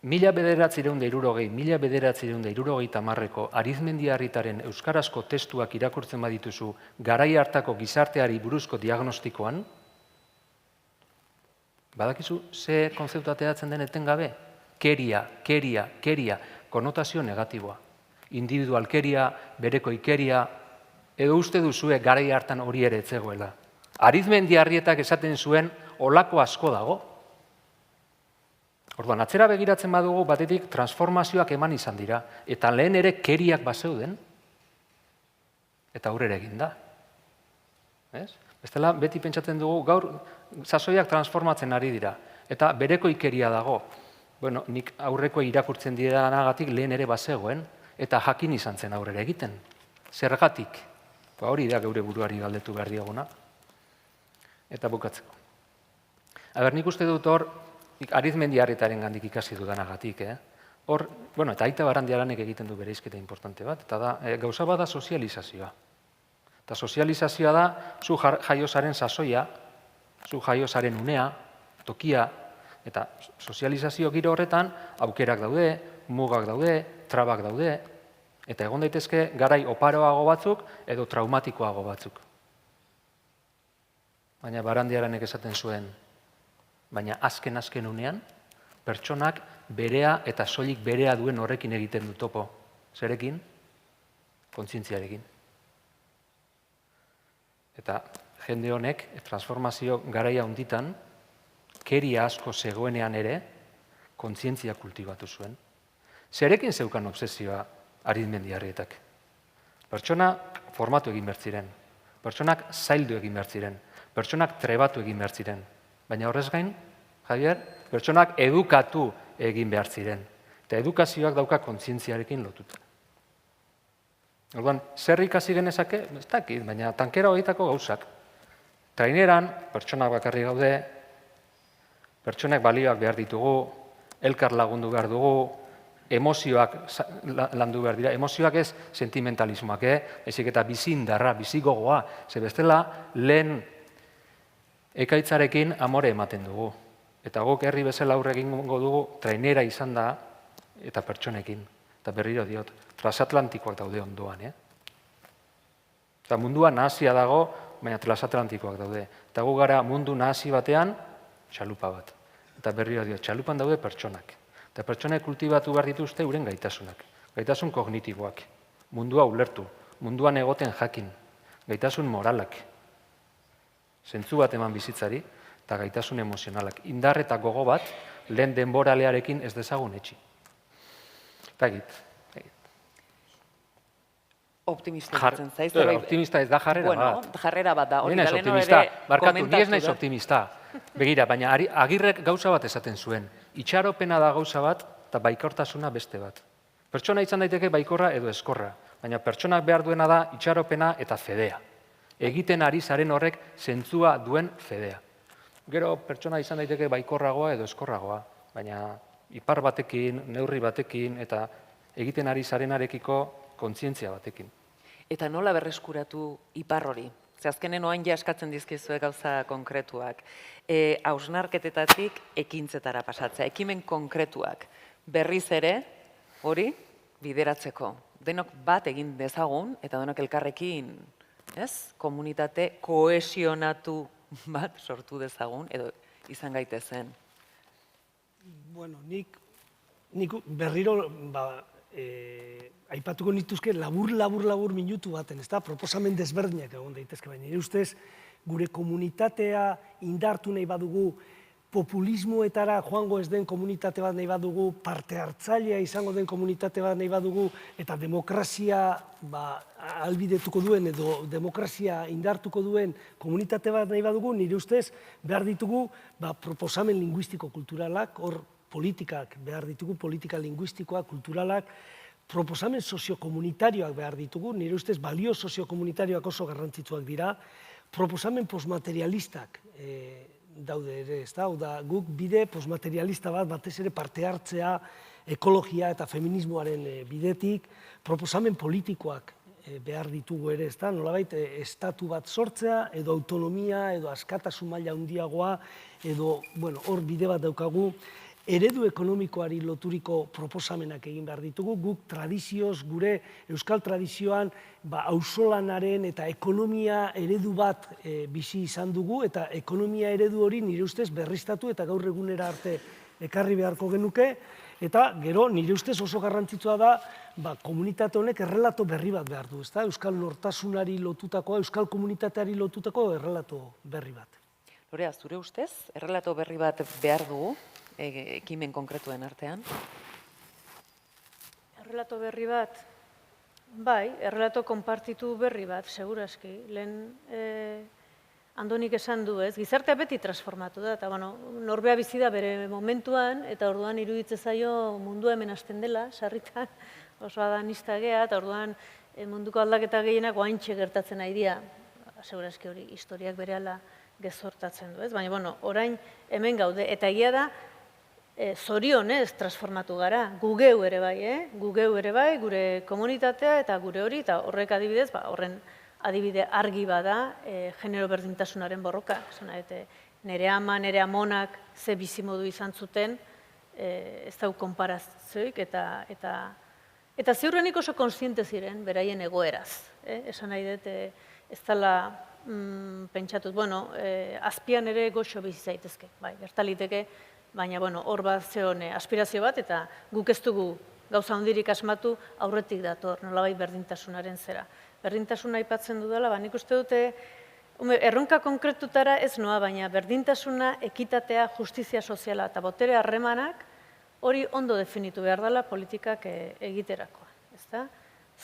[SPEAKER 4] 1960, 1970ko Arizmendiarritaren euskarazko testuak irakurtzen badituzu garai hartako gizarteari buruzko diagnostikoan, badakizu ze konzeptu ateratzen den etengabe? Keria, konotazio negatiboa. Individualkeria, berekoikeria, edo uste duzue garai hartan hori ere ez zegoela. Arizmendiarrietak esaten zuen olako asko dago. Orduan, atzera begiratzen badugu, batetik transformazioak eman izan dira, eta lehen ere keriak bazeuden, eta aurrera egin da. Bestela, beti pentsatzen dugu, gaur sasoiak transformatzen ari dira, eta berekoikeria dago. Bueno, nik aurreko irakurtzen direnagatik lehen ere bazegoen, eta jakin izan zen aurrera egiten. Zergatik? Hori da geure buruari galdetu behar diaguna. Eta bukatzeko. Nik uste dut hor, Arizmendiarritaren gandik ikasi dudanagatik. Hor, eta Aita Barandiaranek egiten du bereizketa importante bat, eta da, gauza bada sozializazioa. Eta sozializazioa da, zu jaiozaren sasoia, zu jaiozaren unea, tokia, eta sozializazio giro horretan aukerak daude, mugak daude, trabak daude, eta egon daitezke garai oparoago batzuk edo traumatikoago batzuk. Baina Barandiaranek esaten zuen, baina azken unean, pertsonak berea eta soilik berea duen horrekin egiten du topo. Zerekin? Kontzientziarekin. Eta jende honek, transformazio garaia hunditan, keria asko zegoenean ere, kontzientzia kultibatu zuen. Zerekin zeukan obsesioa Arizmendiarrietak? Pertsona formatu egin behar ziren, pertsonak zaildu egin behar ziren, pertsonak trebatu egin behar ziren. Baina horrez gain, Javier, pertsonak edukatu egin behar ziren. Eta edukazioak dauka kontzientziarekin lotuta. Orduan, zer ikasi genezake? Ez dakit, baina tankera horietako gauzak. Traineran, pertsonak bakarri gaude, pertsonak balioak behar ditugu, elkar lagundu behar dugu, emozioak landu behar dira. Emozioak ez sentimentalismoak, ezik eta bizi indarra, bizi gogoa. Ze bestela, lehen ekaitzarekin amore ematen dugu. Eta guk herri bezala aurre egingo dugu trainera izan da eta pertsonekin. Eta berriro diot, transatlantikoak daude ondoan. Eta mundua nahasia dago, baina transatlantikoak daude. Eta gu gara mundu nahasi batean, txalupa bat. Eta berriro diot, txalupan daude pertsonak. Eta pertsonek kultibatu behar dituzte uren gaitasunak. Gaitasun kognitiboak, mundua ulertu, munduan egoten jakin, gaitasun moralak, zentzu bat eman bizitzari, eta gaitasun emozionalak. Indar eta gogo bat, lehen denboralearekin ez dezagun etxi. Eta egit.
[SPEAKER 1] Optimista izaten zaiz.
[SPEAKER 4] Optimista ez da jarrera bat.
[SPEAKER 1] Bueno, jarrera bat da.
[SPEAKER 4] Ni naiz optimista. Barkatu, ni ez naiz optimista. Begira, baina Agirrek gauza bat esaten zuen. Itxaropena da gauza bat, eta baikortasuna beste bat. Pertsona izan daiteke baikorra edo eskorra, baina pertsonak behar duena da itxaropena eta fedea. Egiten ari zaren horrek zentzua duen fedea. Gero pertsona izan daiteke baikorragoa edo eskorragoa, baina ipar batekin, neurri batekin, eta egiten ari zarenarekiko kontzientzia batekin.
[SPEAKER 1] Eta nola berreskuratu ipar hori? Ze azkenen oain ja eskatzen dizkizue gauza konkretuak. Hausnarketetatik ekintzetara pasatzea, ekimen konkretuak. Berriz ere, hori, bideratzeko. Denok bat egin dezagun, eta denok elkarrekin, komunitate kohesionatu bat sortu dezagun, edo izan gaitezen.
[SPEAKER 3] Bueno, nik berriro aipatuko nituzke labur minutu baten, ez da, proposamen desberdinak egon daitezke, baina nire ustez gure komunitatea indartu nahi badugu, populismoetara joango ez den komunitate bat nahi badugu, parte hartzailea izango den komunitate bat nahi badugu, eta demokrazia ahalbidetuko duen edo demokrazia indartuko duen komunitate bat nahi badugu, nire ustez behar ditugu proposamen linguistiko-kulturalak, hor politikak behar ditugu, politika linguistikoak, kulturalak, proposamen soziokomunitarioak behar ditugu, nire ustez balio soziokomunitarioak oso garrantzitsuak dira, proposamen postmaterialistak daude ere, ez da, guk bide postmaterialista bat, batez ere parte hartzea, ekologia eta feminismoaren bidetik, proposamen politikoak behar ditugu ere, ez da, nolabait, estatu bat sortzea, edo autonomia, edo askatasun maila handiagoa, edo, bueno, hor bide bat daukagu, eredu ekonomikoari loturiko proposamenak egin behar ditugu, guk tradizioz, gure euskal tradizioan, auzolanaren eta ekonomia eredu bat bizi izan dugu, eta ekonomia eredu hori nire ustez berriztatu eta gaur egunera arte ekarri beharko genuke, eta gero nire ustez oso garrantzitsua da, komunitate honek errelato berri bat behar du, ezta? Euskal nortasunari lotutako, euskal komunitateari lotutako errelato berri bat.
[SPEAKER 1] Lorea, zure ustez, errelato berri bat behar dugu, ekimen konkretuen artean?
[SPEAKER 2] Errelato berri bat, bai, errelato konpartitu berri bat, seguraski. Lehen Andonik esan du, ez? Gizartea beti transformatu da, eta norbea bizi da bere momentuan, eta orduan iruditze zaio mundua hemen hasten dela, sarritan, oso adanista gea, eta orduan munduko aldaketa gehienak oaintxe gertatzen ari dira. Seguraski hori historiak berehala gezortatzen du, ez? Baina, orain hemen gaude, eta egia da, zorionez transformatu gara, gugeu ere bai, gure komunitatea eta gure hori, eta horrek adibidez, horren adibide argi bada, genero berdintasunaren borroka. Nere ama, nere amonak ze bizimodu izan zuten, ez dau konparazioik, eta ziurrenik oso konstiente ziren, beraien egoeraz. Esan nahi dut, ez dela pentsatut, azpian ere goxo bizi zaitezke, bai, gertaliteke, baina, hor bat zeone aspirazio bat, eta guk ez dugu gauza handirik asmatu aurretik dator, nolabait berdintasunaren zera. Berdintasuna aipatzen dudala, nik uste dute, erronka konkretutara ez noa, baina berdintasuna, ekitatea, justizia soziala eta botere harremanak, hori ondo definitu behar dela politikak egiterakoa.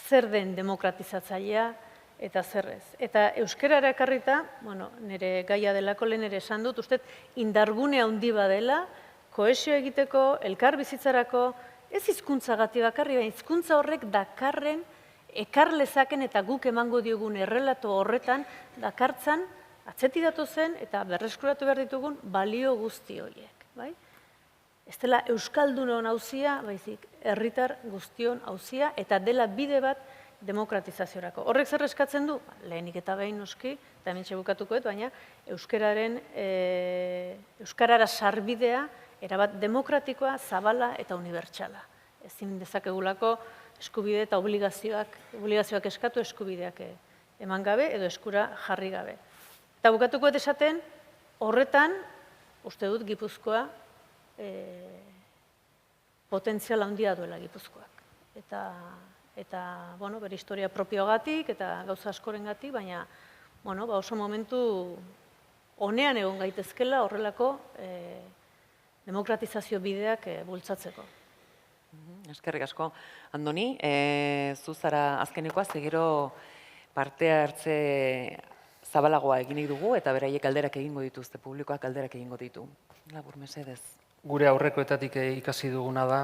[SPEAKER 2] Zer den demokratizatzailea eta zer ez. Eta euskerara ekarrita, nire gaia delako lehen ere esan dut, uste indargune handi badela, kohesio egiteko, elkar bizitzarako, ez hizkuntzagatik bakarri, baina hizkuntza horrek dakarren, ekar lezaken eta guk emango diogun errelato horretan, dakartzan, atzeti datozen eta berreskuratu behar ditugun balio guzti horiek. Ez dela euskaldunon auzia, baizik herritar guztion auzia, eta dela bide bat demokratizaziorako. Horrek zer eskatzen du? Lehenik eta behin noski, eta hemen txebukatukoet, baina euskarara sarbidea erabat demokratikoa, zabala eta unibertsala. Ezin dezakegulako eskubide eta obligazioak eskatu eskubideak eman gabe edo eskura jarri gabe. Eta bukatukoet esaten, horretan, uste dut Gipuzkoa potentzial handia duela Gipuzkoak. Eta, bere historia propiogatik eta gauza askorengatik, baina, oso momentu honean egon gaitezkela horrelako demokratizazio bideak bultzatzeko.
[SPEAKER 1] Eskerrik asko. Andoni, zu zara azkenekoa, zegero parte hartze zabalagoa eginik dugu, eta beraiek galderak egingo dituzte, publikoak galderak egingo ditu. Labur, mesedez.
[SPEAKER 4] Gure aurrekoetatik ikasi duguna da,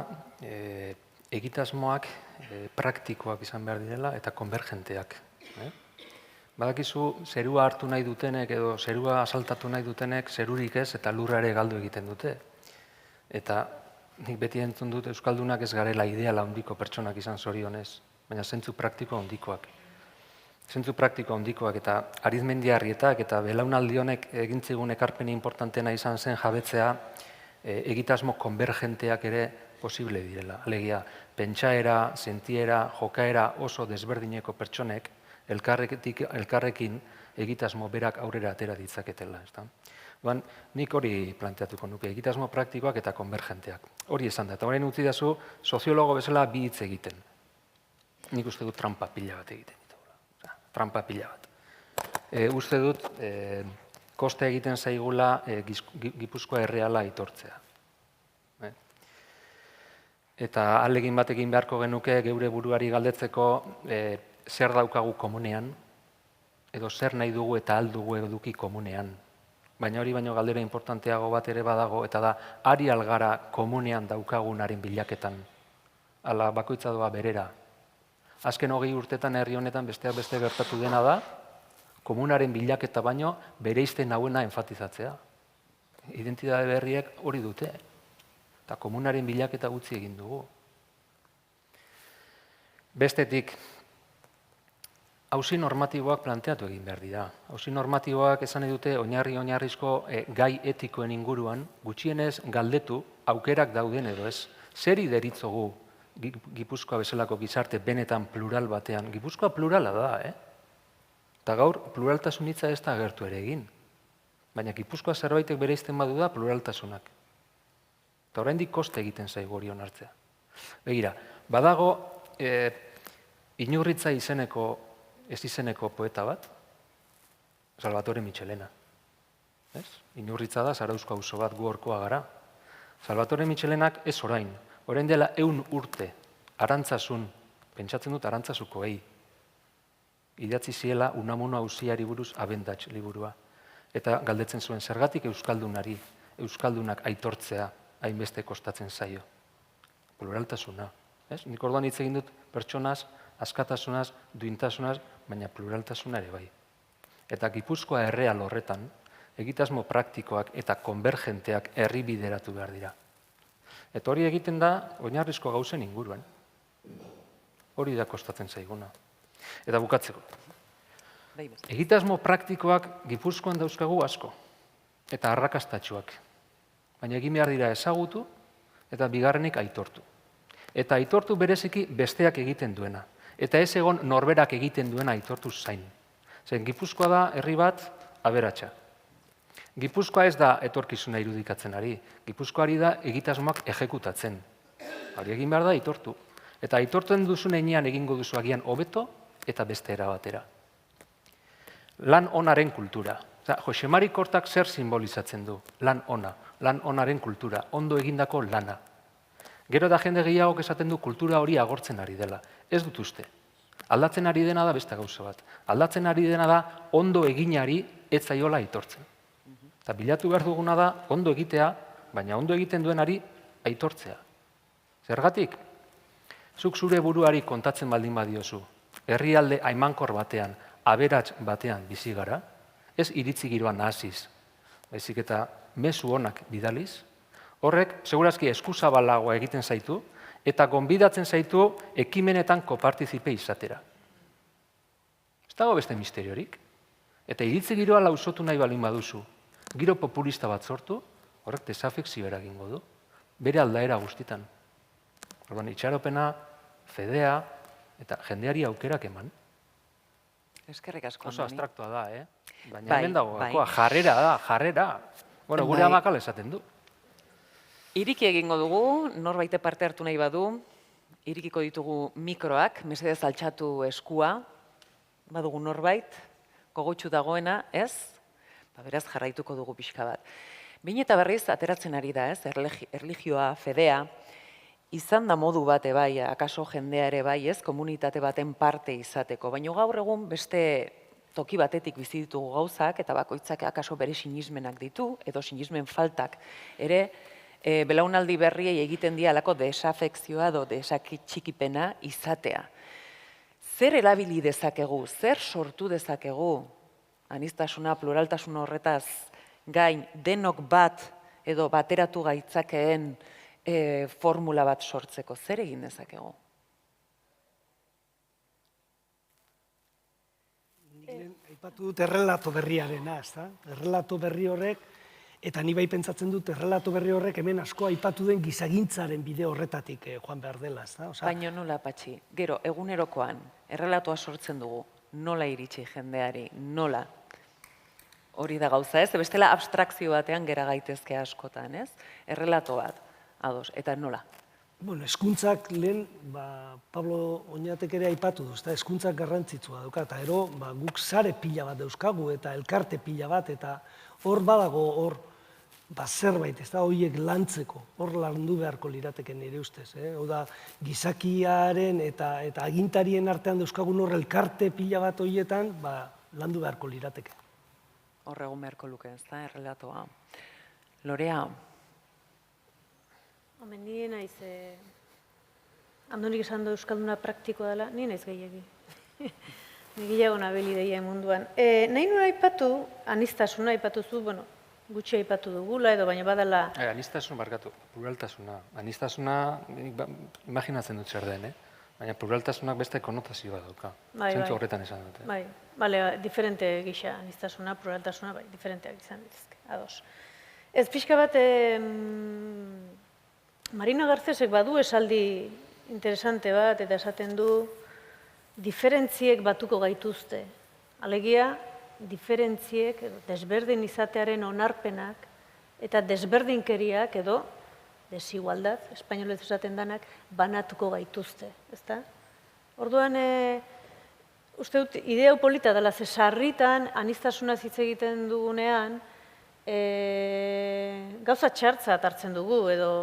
[SPEAKER 4] egitasmoak praktikoak izan behar direla eta konvergenteak. Badakizu, zerua hartu nahi dutenek edo zerua asaltatu nahi dutenek zerurik ez eta lurra ere galdu egiten dute. Eta nik beti entzun dut Euskaldunak ez garela ideala handiko pertsonak izan zorionez, baina zentzu praktiko handikoak. Zentzu praktiko handikoak eta Arizmendiarrietak eta belaunaldi honek egintzigun ekarpeni importantena izan zen jabetzea egitasmo konvergenteak ere posible direla. Alegia, pentsaera, sentiera, jokaera oso desberdineko pertsonek elkarrekin egitasmo berak aurrera atera ditzaketela, ezta? Duan, nik hori planteatuko nuke, egitasmo praktikoak eta konvergenteak. Hori esan da, eta orain utzi dazu, soziologo bezala bi hitz egiten. Nik uste dut trampa pila bat egiten ditugula. Trampa pila bat. Uste dut, koste egiten zaigula Gipuzkoa erreala aitortzea. Eta ahalegin bat egin beharko genuke geure buruari galdetzeko zer daukagu komunean, edo zer nahi dugu eta aldugu eduki komunean. Baina hori baino galdera importanteago bat ere badago, eta da, ari algara komunean daukagunaren bilaketan. Ala bakoitza doa berera. Azken 20 urtetan herri honetan besteak beste gertatu dena da, komunaren bilaketa baino bereizten hauena enfatizatzea. Identitate berriek hori dute. Eta komunaren bilaketa gutxi egin dugu. Bestetik, auzi normatiboak planteatu egin behar dira. Auzi normatiboak esan dute oinarrizko gai etikoen inguruan, gutxienez galdetu aukerak dauden edo ez. Zeri deritzogu Gipuzkoa bezalako gizarte benetan plural batean? Gipuzkoa plurala da, Eta gaur pluraltasun hitza ez da agertu ere egin. Baina Gipuzkoa zerbaitek bereizten badu da pluraltasunak. Eta oraindik koste egiten zaigu hori onartzea. Begira, badago Inurritza ez izeneko poeta bat, Salvatore Michelena. Inurritza da, Zarauzko auzo bat, gu horkoa gara. Salvatore Michelenak ez orain dela 100 urte, Arantzasun, pentsatzen dut Arantzazukoei, idatzi ziela Unamuno auziari buruz Abendatx liburua. Eta galdetzen zuen, zergatik euskaldunak aitortzea hainbeste kostatzen zaio. Pluraltasuna. Nik orduan hitz egin dut pertsonaz, askatasunaz, duintasunaz, baina pluraltasuna ere bai. Eta Gipuzkoa erreal horretan, egitasmo praktikoak eta konvergenteak herri bideratu behar dira. Eta hori egiten da oinarrizko gauzen inguruan. Hori da kostatzen zaiguna. Eta bukatzeko. Egitasmo praktikoak Gipuzkoan dauzkagu asko. Eta arrakastatsuak. Baina egin behar dira ezagutu eta bigarrenik aitortu. Eta aitortu bereziki besteak egiten duena. Eta ez egon norberak egiten duena aitortu zain. Zen Gipuzkoa da herri bat aberatsa. Gipuzkoa ez da etorkizuna irudikatzen ari. Gipuzkoari da egitasmoak ejekutatzen. Hori egin behar da aitortu. Eta aitortzen duzun heinean egingo duzu agian hobeto eta beste era batera. Lan onaren kultura. Jose Mari Kortak zer simbolizatzen du? Lan ona. Lan onaren kultura. Ondo egindako lana. Gero da jende gehiagok esaten du kultura hori agortzen ari dela. Ez dut uste. Aldatzen ari dena da beste gauza bat. Aldatzen ari dena da ondo eginari ez zaiola aitortzen. Eta bilatu behar duguna da ondo egitea, baina ondo egiten duenari aitortzea. Zergatik? Zuk zure buruari kontatzen baldin badiozu, herrialde aimankor batean, aberats batean bizi gara, ez iritzi giroan nahasiz, baizik eta mezu onak bidaliz, horrek segurazki eskuzabalagoa egiten zaitu, eta gonbidatzen zaitu ekimenetan kopartizipe izatera. Ez dago beste misteriorik. Eta iritzi giroa lausotu nahi balin baduzu, giro populista bat sortu, horrek desafekzioa egingo du, bere aldaera guztitan. Orduan, itxaropena, fedea, eta jendeari aukerak eman.
[SPEAKER 1] Eskerrik asko.
[SPEAKER 4] Oso abstraktua da, Baina hemen dago, jarrera da, jarrera. Bueno, gure amakal esaten du.
[SPEAKER 1] Iriki egingo dugu, norbaite parte hartu nahi badu, irikiko ditugu mikroak, mesedez altxatu eskua, badugu norbait, gogotsu dagoena, ez? Beraz jarraituko dugu pixka bat. Behin eta berriz ateratzen ari da, ez? Erlijioa, fedea, izan da modu bate bai, akaso jendea ere bai, ez? Komunitate baten parte izateko. Baina gaur egun beste toki batetik bizi ditugu gauzak, eta bakoitzak akaso bere sinismenak ditu, edo sinismen faltak ere, belaunaldi berriei egiten dialako desafekzioa edo desakitxikipena izatea. Zer erabili dezakegu, zer sortu dezakegu, aniztasuna, pluraltasun horretaz gain denok bat edo bateratu gaitzakeen formula bat sortzeko, zer egin dezakegu?
[SPEAKER 3] Aipatu dut errelato berriarena, ez da? Errelato berri horrek, eta ni bai pentsatzen dut errelato berri horrek hemen asko aipatu den gizagintzaren bide horretatik joan behar dela, ez da?
[SPEAKER 1] Baina nola, Patxi, gero, egunerokoan, errelatoa sortzen dugu, nola iritsi jendeari, nola? Hori da gauza, ez? Bestela abstrakzio batean gera gaitezke askotan, ez? Errelato bat, ados, eta nola?
[SPEAKER 3] Bueno, hezkuntzak lehen, Pablo Oñatek ere aipatu du, hezkuntzak garrantzitsua dauka, eta ero, guk sare pila bat dauzkagu, eta elkarte pila bat, eta hor badago, hor, zerbait, ez da, horiek lantzeko, hor landu beharko lirateke nire ustez, hau da, gizakiaren eta agintarien artean dauzkagun hor elkarte pila bat horietan, landu beharko lirateke.
[SPEAKER 1] Hor egun beharko luke, ez da, errelatoa. Lorea?
[SPEAKER 2] Homen, nire naiz, Andonik esan du Euskalduna praktikoa dela, nire naiz gehiagi. Ni gehiago nabeli deia munduan. Nahi nuen aipatu, aniztasuna aipatu zu, bueno, gutxi aipatu dugula edo, baina badala...
[SPEAKER 4] Anistasun, barkatu, pluraltasuna. Anistasuna, imaginatzen dut zer den, baina pluraltasunak beste konotazioa dauka. Zentzu horretan esan dute.
[SPEAKER 2] Bai, bale, diferente gisa, anistasuna, pluraltasuna, bai, diferenteak izan dituzke, ados. Ez pixka bat, Marina Garcesek badu esaldi interesante bat, eta esaten du, diferentziek batuko gaituzte. Alegia, diferentziek, desberdin izatearen onarpenak, eta desberdinkeriak edo, desigualdad, espainolez esaten danak, banatuko gaituzte, ezta? Orduan, uste dut, idea polita dela, ze sarritan, aniztasunaz hitz egiten dugunean, gauza txartza hartzen dugu, edo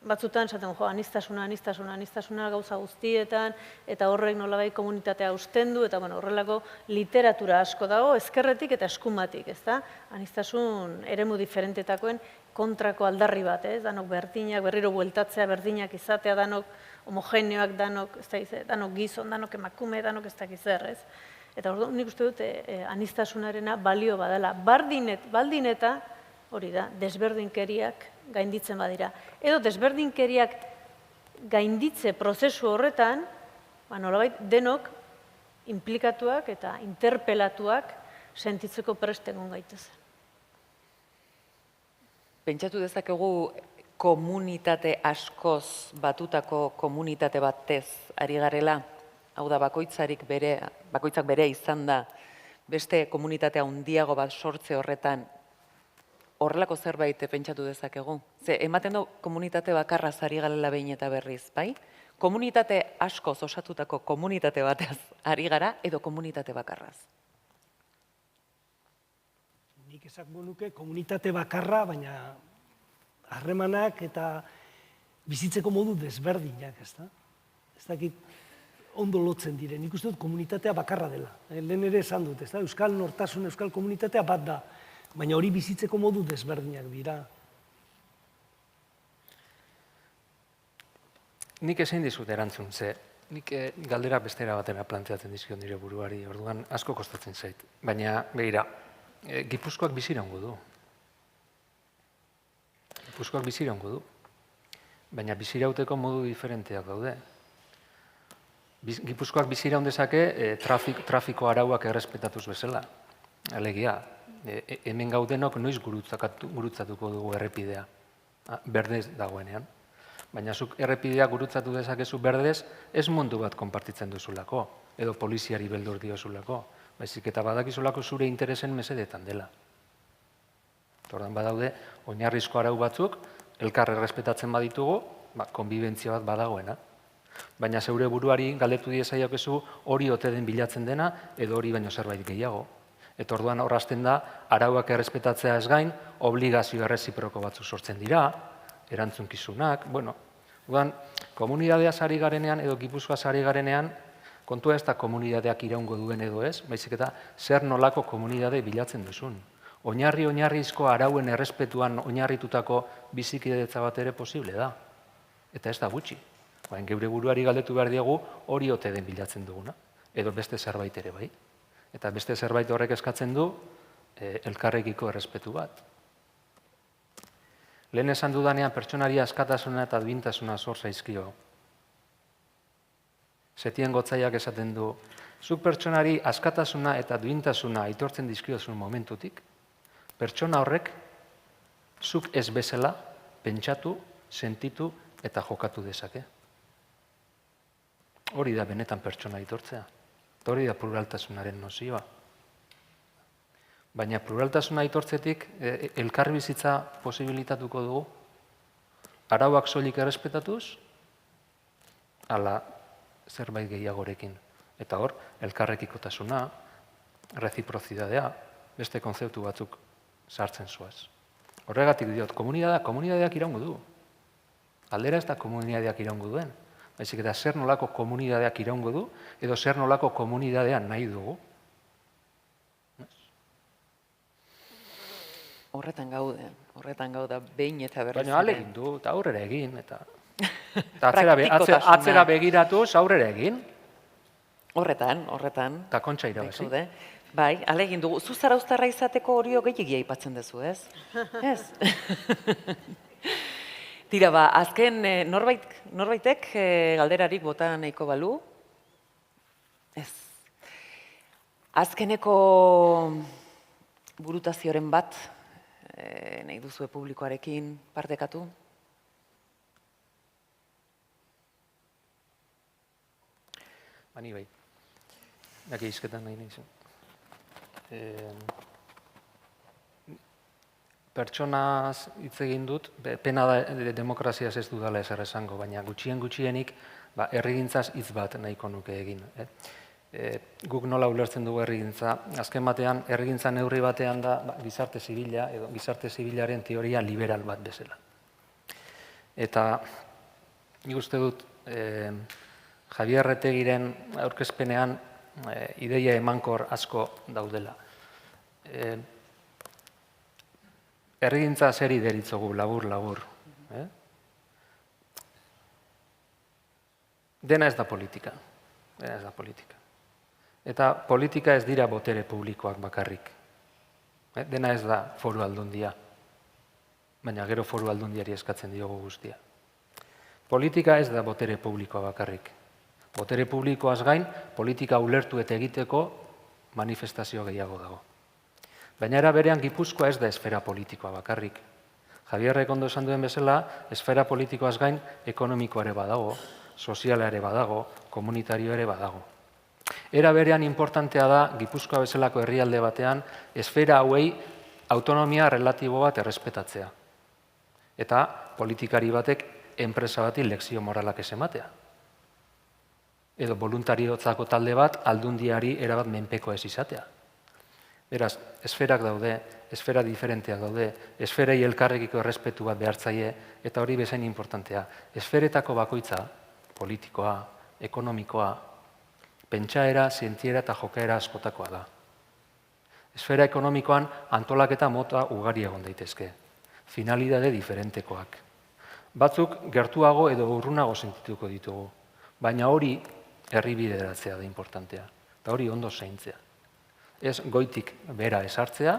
[SPEAKER 2] batzutan, esaten, aniztasuna gauza guztietan, eta horrek nolabait komunitatea ustendu, eta horrelako literatura asko dago, ezkerretik eta eskumatik, ezta? Aniztasun eremu diferentetakoen kontrako aldarri bat, ez? Danok berdinak, berriro bueltatzea, berdinak izatea, danok homogeneoak, danok gizon, danok emakume, danok ez dakiz zer, ez? Eta orduan nik uste dut aniztasunarena balio badala. Baldin eta, hori da, desberdinkeriak gainditzen badira. Edo desberdinkeriak gainditze prozesu horretan, nolabait denok implikatuak eta interpelatuak sentitzeko prest egon gaitezen.
[SPEAKER 1] Pentsatu dezakegu komunitate askoz batutako komunitate batez ari garela, hau da bakoitzak bere izan da, beste komunitatea handiago bat sortze horretan, horrelako zerbait pentsatu dezakegu. Ze, ematen du komunitate bakarraz ari garela behin eta berriz, bai? Komunitate askoz osatutako komunitate batez ari gara edo komunitate bakarraz?
[SPEAKER 3] Nik esango nuke komunitate bakarra, baina harremanak eta bizitzeko modu desberdinak, ez da? Ez dakit ondo lotzen diren. Nik uste dut komunitatea bakarra dela. Lehen ere esan dut, ez da? Euskal nortasun, euskal komunitatea bat da. Baina hori bizitzeko modu desberdinak dira.
[SPEAKER 4] Nik ezin dizut erantzun, ze nik galdera bestera batera planteatzen dizkion nire buruari, orduan asko kostatzen zait. Baina, begira, Gipuzkoak biziraungo du. Gipuzkoak biziraungo du. Baina bizirauteko modu diferenteak daude. Gipuzkoak biziraun dezake trafiko arauak errespetatuz bezala. Alegia, hemen gaudenok noiz gurutzatuko dugu errepidea. Berdez dagoenean. Baina zuk errepidea gurutzatu dezakezu berdez, ez mundu bat konpartitzen duzulako, edo poliziari beldur diozulako, baizik eta badakizulako zure interesen mesedetan dela. Ordan badaude, oinarrizko arau batzuk, elkar errespetatzen baditugu, konbibentzia bat badagoena. Baina zeure buruari galdetu diezaiokezu hori ote den bilatzen dena, edo hori baino zerbait gehiago. Eta orduan horrazten da, arauak errespetatzea ez gain, obligazio erreziproko batzuk sortzen dira, erantzunkizunak, orduan, komunitateaz ari garenean edo Gipuzkoaz ari garenean, kontua ez da komunitateak iraungo duen edo ez, baizik eta zer nolako komunitate bilatzen duzun. Oinarrizko arauen errespetuan oinarritutako bizikidetza bat ere posible da. Eta ez da gutxi. Geure buruari galdetu behar diegu hori ote den bilatzen duguna. Edo beste zerbait ere bai. Eta beste zerbait horrek eskatzen du elkarrekiko errespetu bat. Lehen esan dudanean pertsonari askatasuna eta duintasuna zor zaizkio. Setien Gotzaiak esaten du, zuk pertsonari askatasuna eta duintasuna aitortzen dizkiozun momentutik, pertsona horrek zuk ez bezala pentsatu, sentitu eta jokatu dezake. Hori da benetan pertsona aitortzea. Hori da pluraltasunaren nozioa. Baina pluraltasuna aitortzetik elkarbizitza posibilitatuko dugu, arauak soilik errespetatuz, ala zerbait gehiagorekin. Eta hor, elkarrekikotasuna, reziprozidadea, beste kontzeptu batzuk sartzen zuaz. Horregatik diot, komunidadeak iraungo du. Aldera ez da komunidadeak iraungo duen. Baizik eta zer nolako komunidadeak iraungo du, edo zer nolako komunidadea nahi dugu.
[SPEAKER 1] Horretan gaude, behin eta berriz.
[SPEAKER 4] Baina alegin du, eta aurrera egin, eta atzera begiratuz aurrera egin.
[SPEAKER 1] Horretan.
[SPEAKER 4] Eta kontxa irabazi.
[SPEAKER 1] Bai, alegin dugu. Zu zarauztarra izateko horio gehiagia aipatzen duzu, ez? Ez? Tira, azken norbaitek galderarik bota nahiko balu? Ez. Azkeneko burutazioren bat nahi duzue publikoarekin partekatu?
[SPEAKER 4] Bani bai. Naki izketan nahi nahi zen. Pertsonaz hitz egin dut, pena da demokraziaz ez dudala ezer esango, baina gutxienik herrigintzaz hitz bat nahiko nuke egin. Guk nola ulertzen dugu herrigintza, azken batean herrigintza neurri batean da gizarte zibila edo gizarte zibilaren teoria liberal bat bezala. Eta nik uste dut Javier Retegiren aurkezpenean ideia emankor asko daudela. Herrigintza zeri deritzogu, labur. Dena ez da politika. Eta politika ez dira botere publikoak bakarrik. Dena ez da foru aldundia. Baina gero foru aldundiari eskatzen diogu guztia. Politika ez da botere publikoa bakarrik. Botere publikoaz gain, politika ulertu eta egiteko manifestazio gehiago dago. Baina era berean Gipuzkoa ez da esfera politikoa bakarrik. Javierrek ondo esan duen bezala, esfera politikoaz gain ekonomikoa ere badago, soziala ere badago, komunitario ere badago. Era berean importantea da Gipuzkoa bezalako herrialde batean esfera hauei autonomia relatibo bat errespetatzea. Eta politikari batek enpresa bati lekzio moralak ez ematea. Edo voluntariotzako talde bat aldundiari erabat menpeko ez izatea. Beraz, esferak daude, esfera diferenteak daude, esferei elkarrekiko errespetu bat behartzaie, eta hori bezain importantea. Esferetako bakoitza, politikoa, ekonomikoa, pentsaera, zientziera eta jokaera askotakoa da. Esfera ekonomikoan antolaketa mota ugari egon daitezke, finalidade diferentekoak. Batzuk gertuago edo urrunago sentituko ditugu, baina hori herri bideratzea da importantea, eta hori ondo zaintzea. Ez goitik bera esartzea,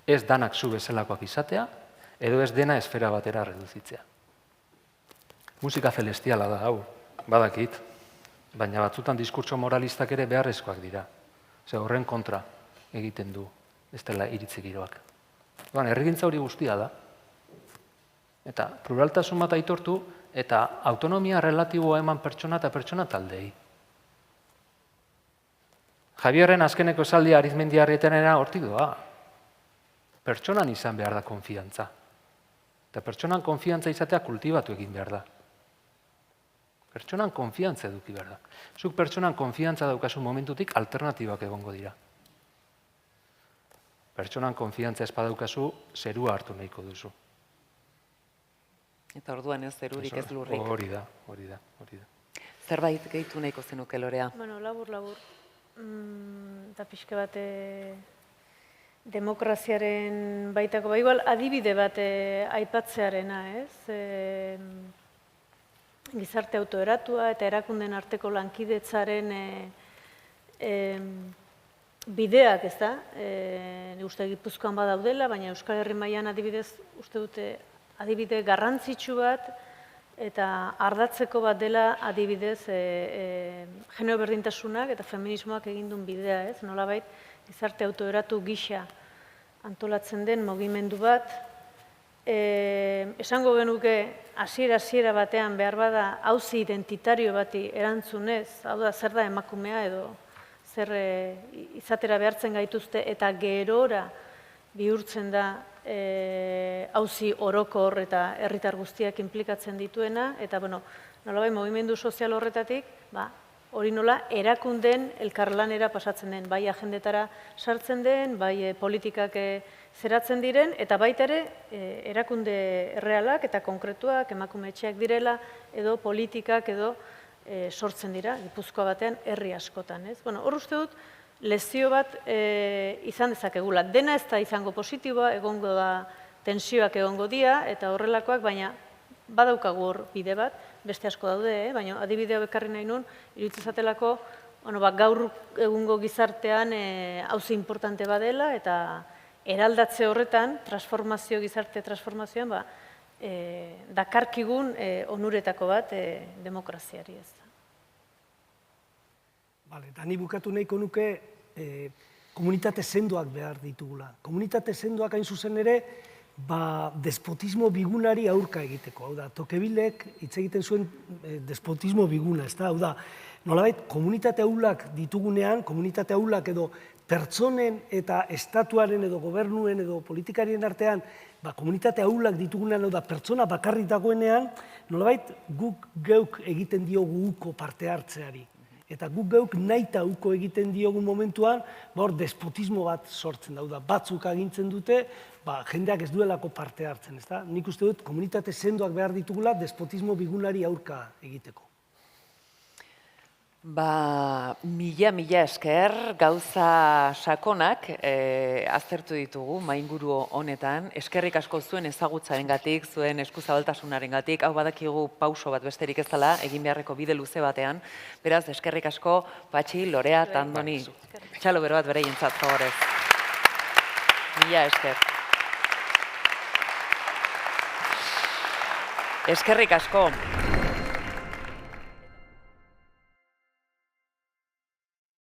[SPEAKER 4] ez danak zu bezalakoak izatea, edo ez dena esfera batera reduzitzea. Musika celestiala da, hau, badakit, baina batzutan diskurtso moralistak ere beharrezkoak dira. Ze horren kontra egiten du, ez dela iritzi giroak. Herrigintza hori guztia da. Eta pluraltasun bat aitortu, eta autonomia relatiboa eman pertsona eta pertsona taldei. Javierren azkeneko esaldia Arizmendiarrietenera hortik doa. Pertsonan izan behar da konfiantza. Eta pertsonan konfiantza izatea kultibatu egin behar da. Pertsonan konfiantza eduki behar da. Zuk pertsonan konfiantza daukazu momentutik alternatibak egongo dira. Pertsonan konfiantza ez badaukazu, zerua hartu nahiko duzu.
[SPEAKER 1] Eta orduan ez zerurik ez lurrik.
[SPEAKER 4] Hori da.
[SPEAKER 1] Zerbait gehitu nahiko zenuke, Lorea?
[SPEAKER 2] Bueno, labur. Eta pixka bat demokraziaren baitako, igual adibide bat aipatzearena, ez? Gizarte autoeratua eta erakunden arteko lankidetzaren bideak, ez da? Uste Gipuzkoan badaudela, baina Euskal Herri mailan adibidez, uste dute adibide garrantzitsu bat, eta ardatzeko bat dela adibidez genero berdintasunak eta feminismoak egindun bidea, ez? Nolabait, gizarte autoeratu gisa antolatzen den mugimendu bat. Esango genuke hasiera batean behar bada auzi identitario bati erantzunez, hau da zer da emakumea edo zer izatera behartzen gaituzte eta gerora bihurtzen da auzi orokor eta herritar guztiak inplikatzen dituena, eta, bueno, nolabait mugimendu sozial horretatik, hori nola erakundeen elkarlanera pasatzen den, bai agendetara sartzen den, bai politikak zeratzen diren, eta baita ere erakunde errealak eta konkretuak emakume etxeak direla, edo politikak edo sortzen dira, Gipuzkoa batean herri askotan. Hor uste dut, lezio bat izan dezakegula. Dena ez da izango positiboa, egongo da tensioak egongo dira, eta horrelakoak, baina badaukagu hor bide bat, beste asko daude, baina adibidea bekarri nahi nun, iruditzen zatelako, gaur egungo gizartean auzi importante badela, eta eraldatze horretan, gizarte transformazioan, dakarkigun onuretako bat demokraziari ez da.
[SPEAKER 3] Eta ni bukatu nahiko nuke komunitate sendoak behar ditugula. Komunitate sendoak hain zuzen ere, despotismo bigunari aurka egiteko. Hau da, Tokebilek hitz egiten zuen despotismo biguna, ez da? Hau da, nolabait, komunitate ahulak ditugunean, komunitate ahulak edo pertsonen eta estatuaren edo gobernuen edo politikarien artean, komunitate ahulak ditugunean, hau da, pertsona bakarrik dagoenean, nolabait, guk geuk egiten diogu uko parte hartzeari. Eta guk geuk nahita uko egiten diogun momentuan, hor despotismo bat sortzen da. Batzuk agintzen dute, jendeak ez duelako parte hartzen. Nik uste dut, komunitate sendoak behar ditugula despotismo bigunari aurka egiteko.
[SPEAKER 1] Mila esker, gauza sakonak aztertu ditugu mainguru honetan. Eskerrik asko zuen ezagutzarengatik, zuen eskuzabaltasunarengatik, hau badakigu pauso bat besterik ez dela, egin beharreko bide luze batean. Beraz, eskerrik asko, Patxi, Lorea eta Andoni. Txalo bero bat bereientzat, favorez. Mila esker. Eskerrik asko.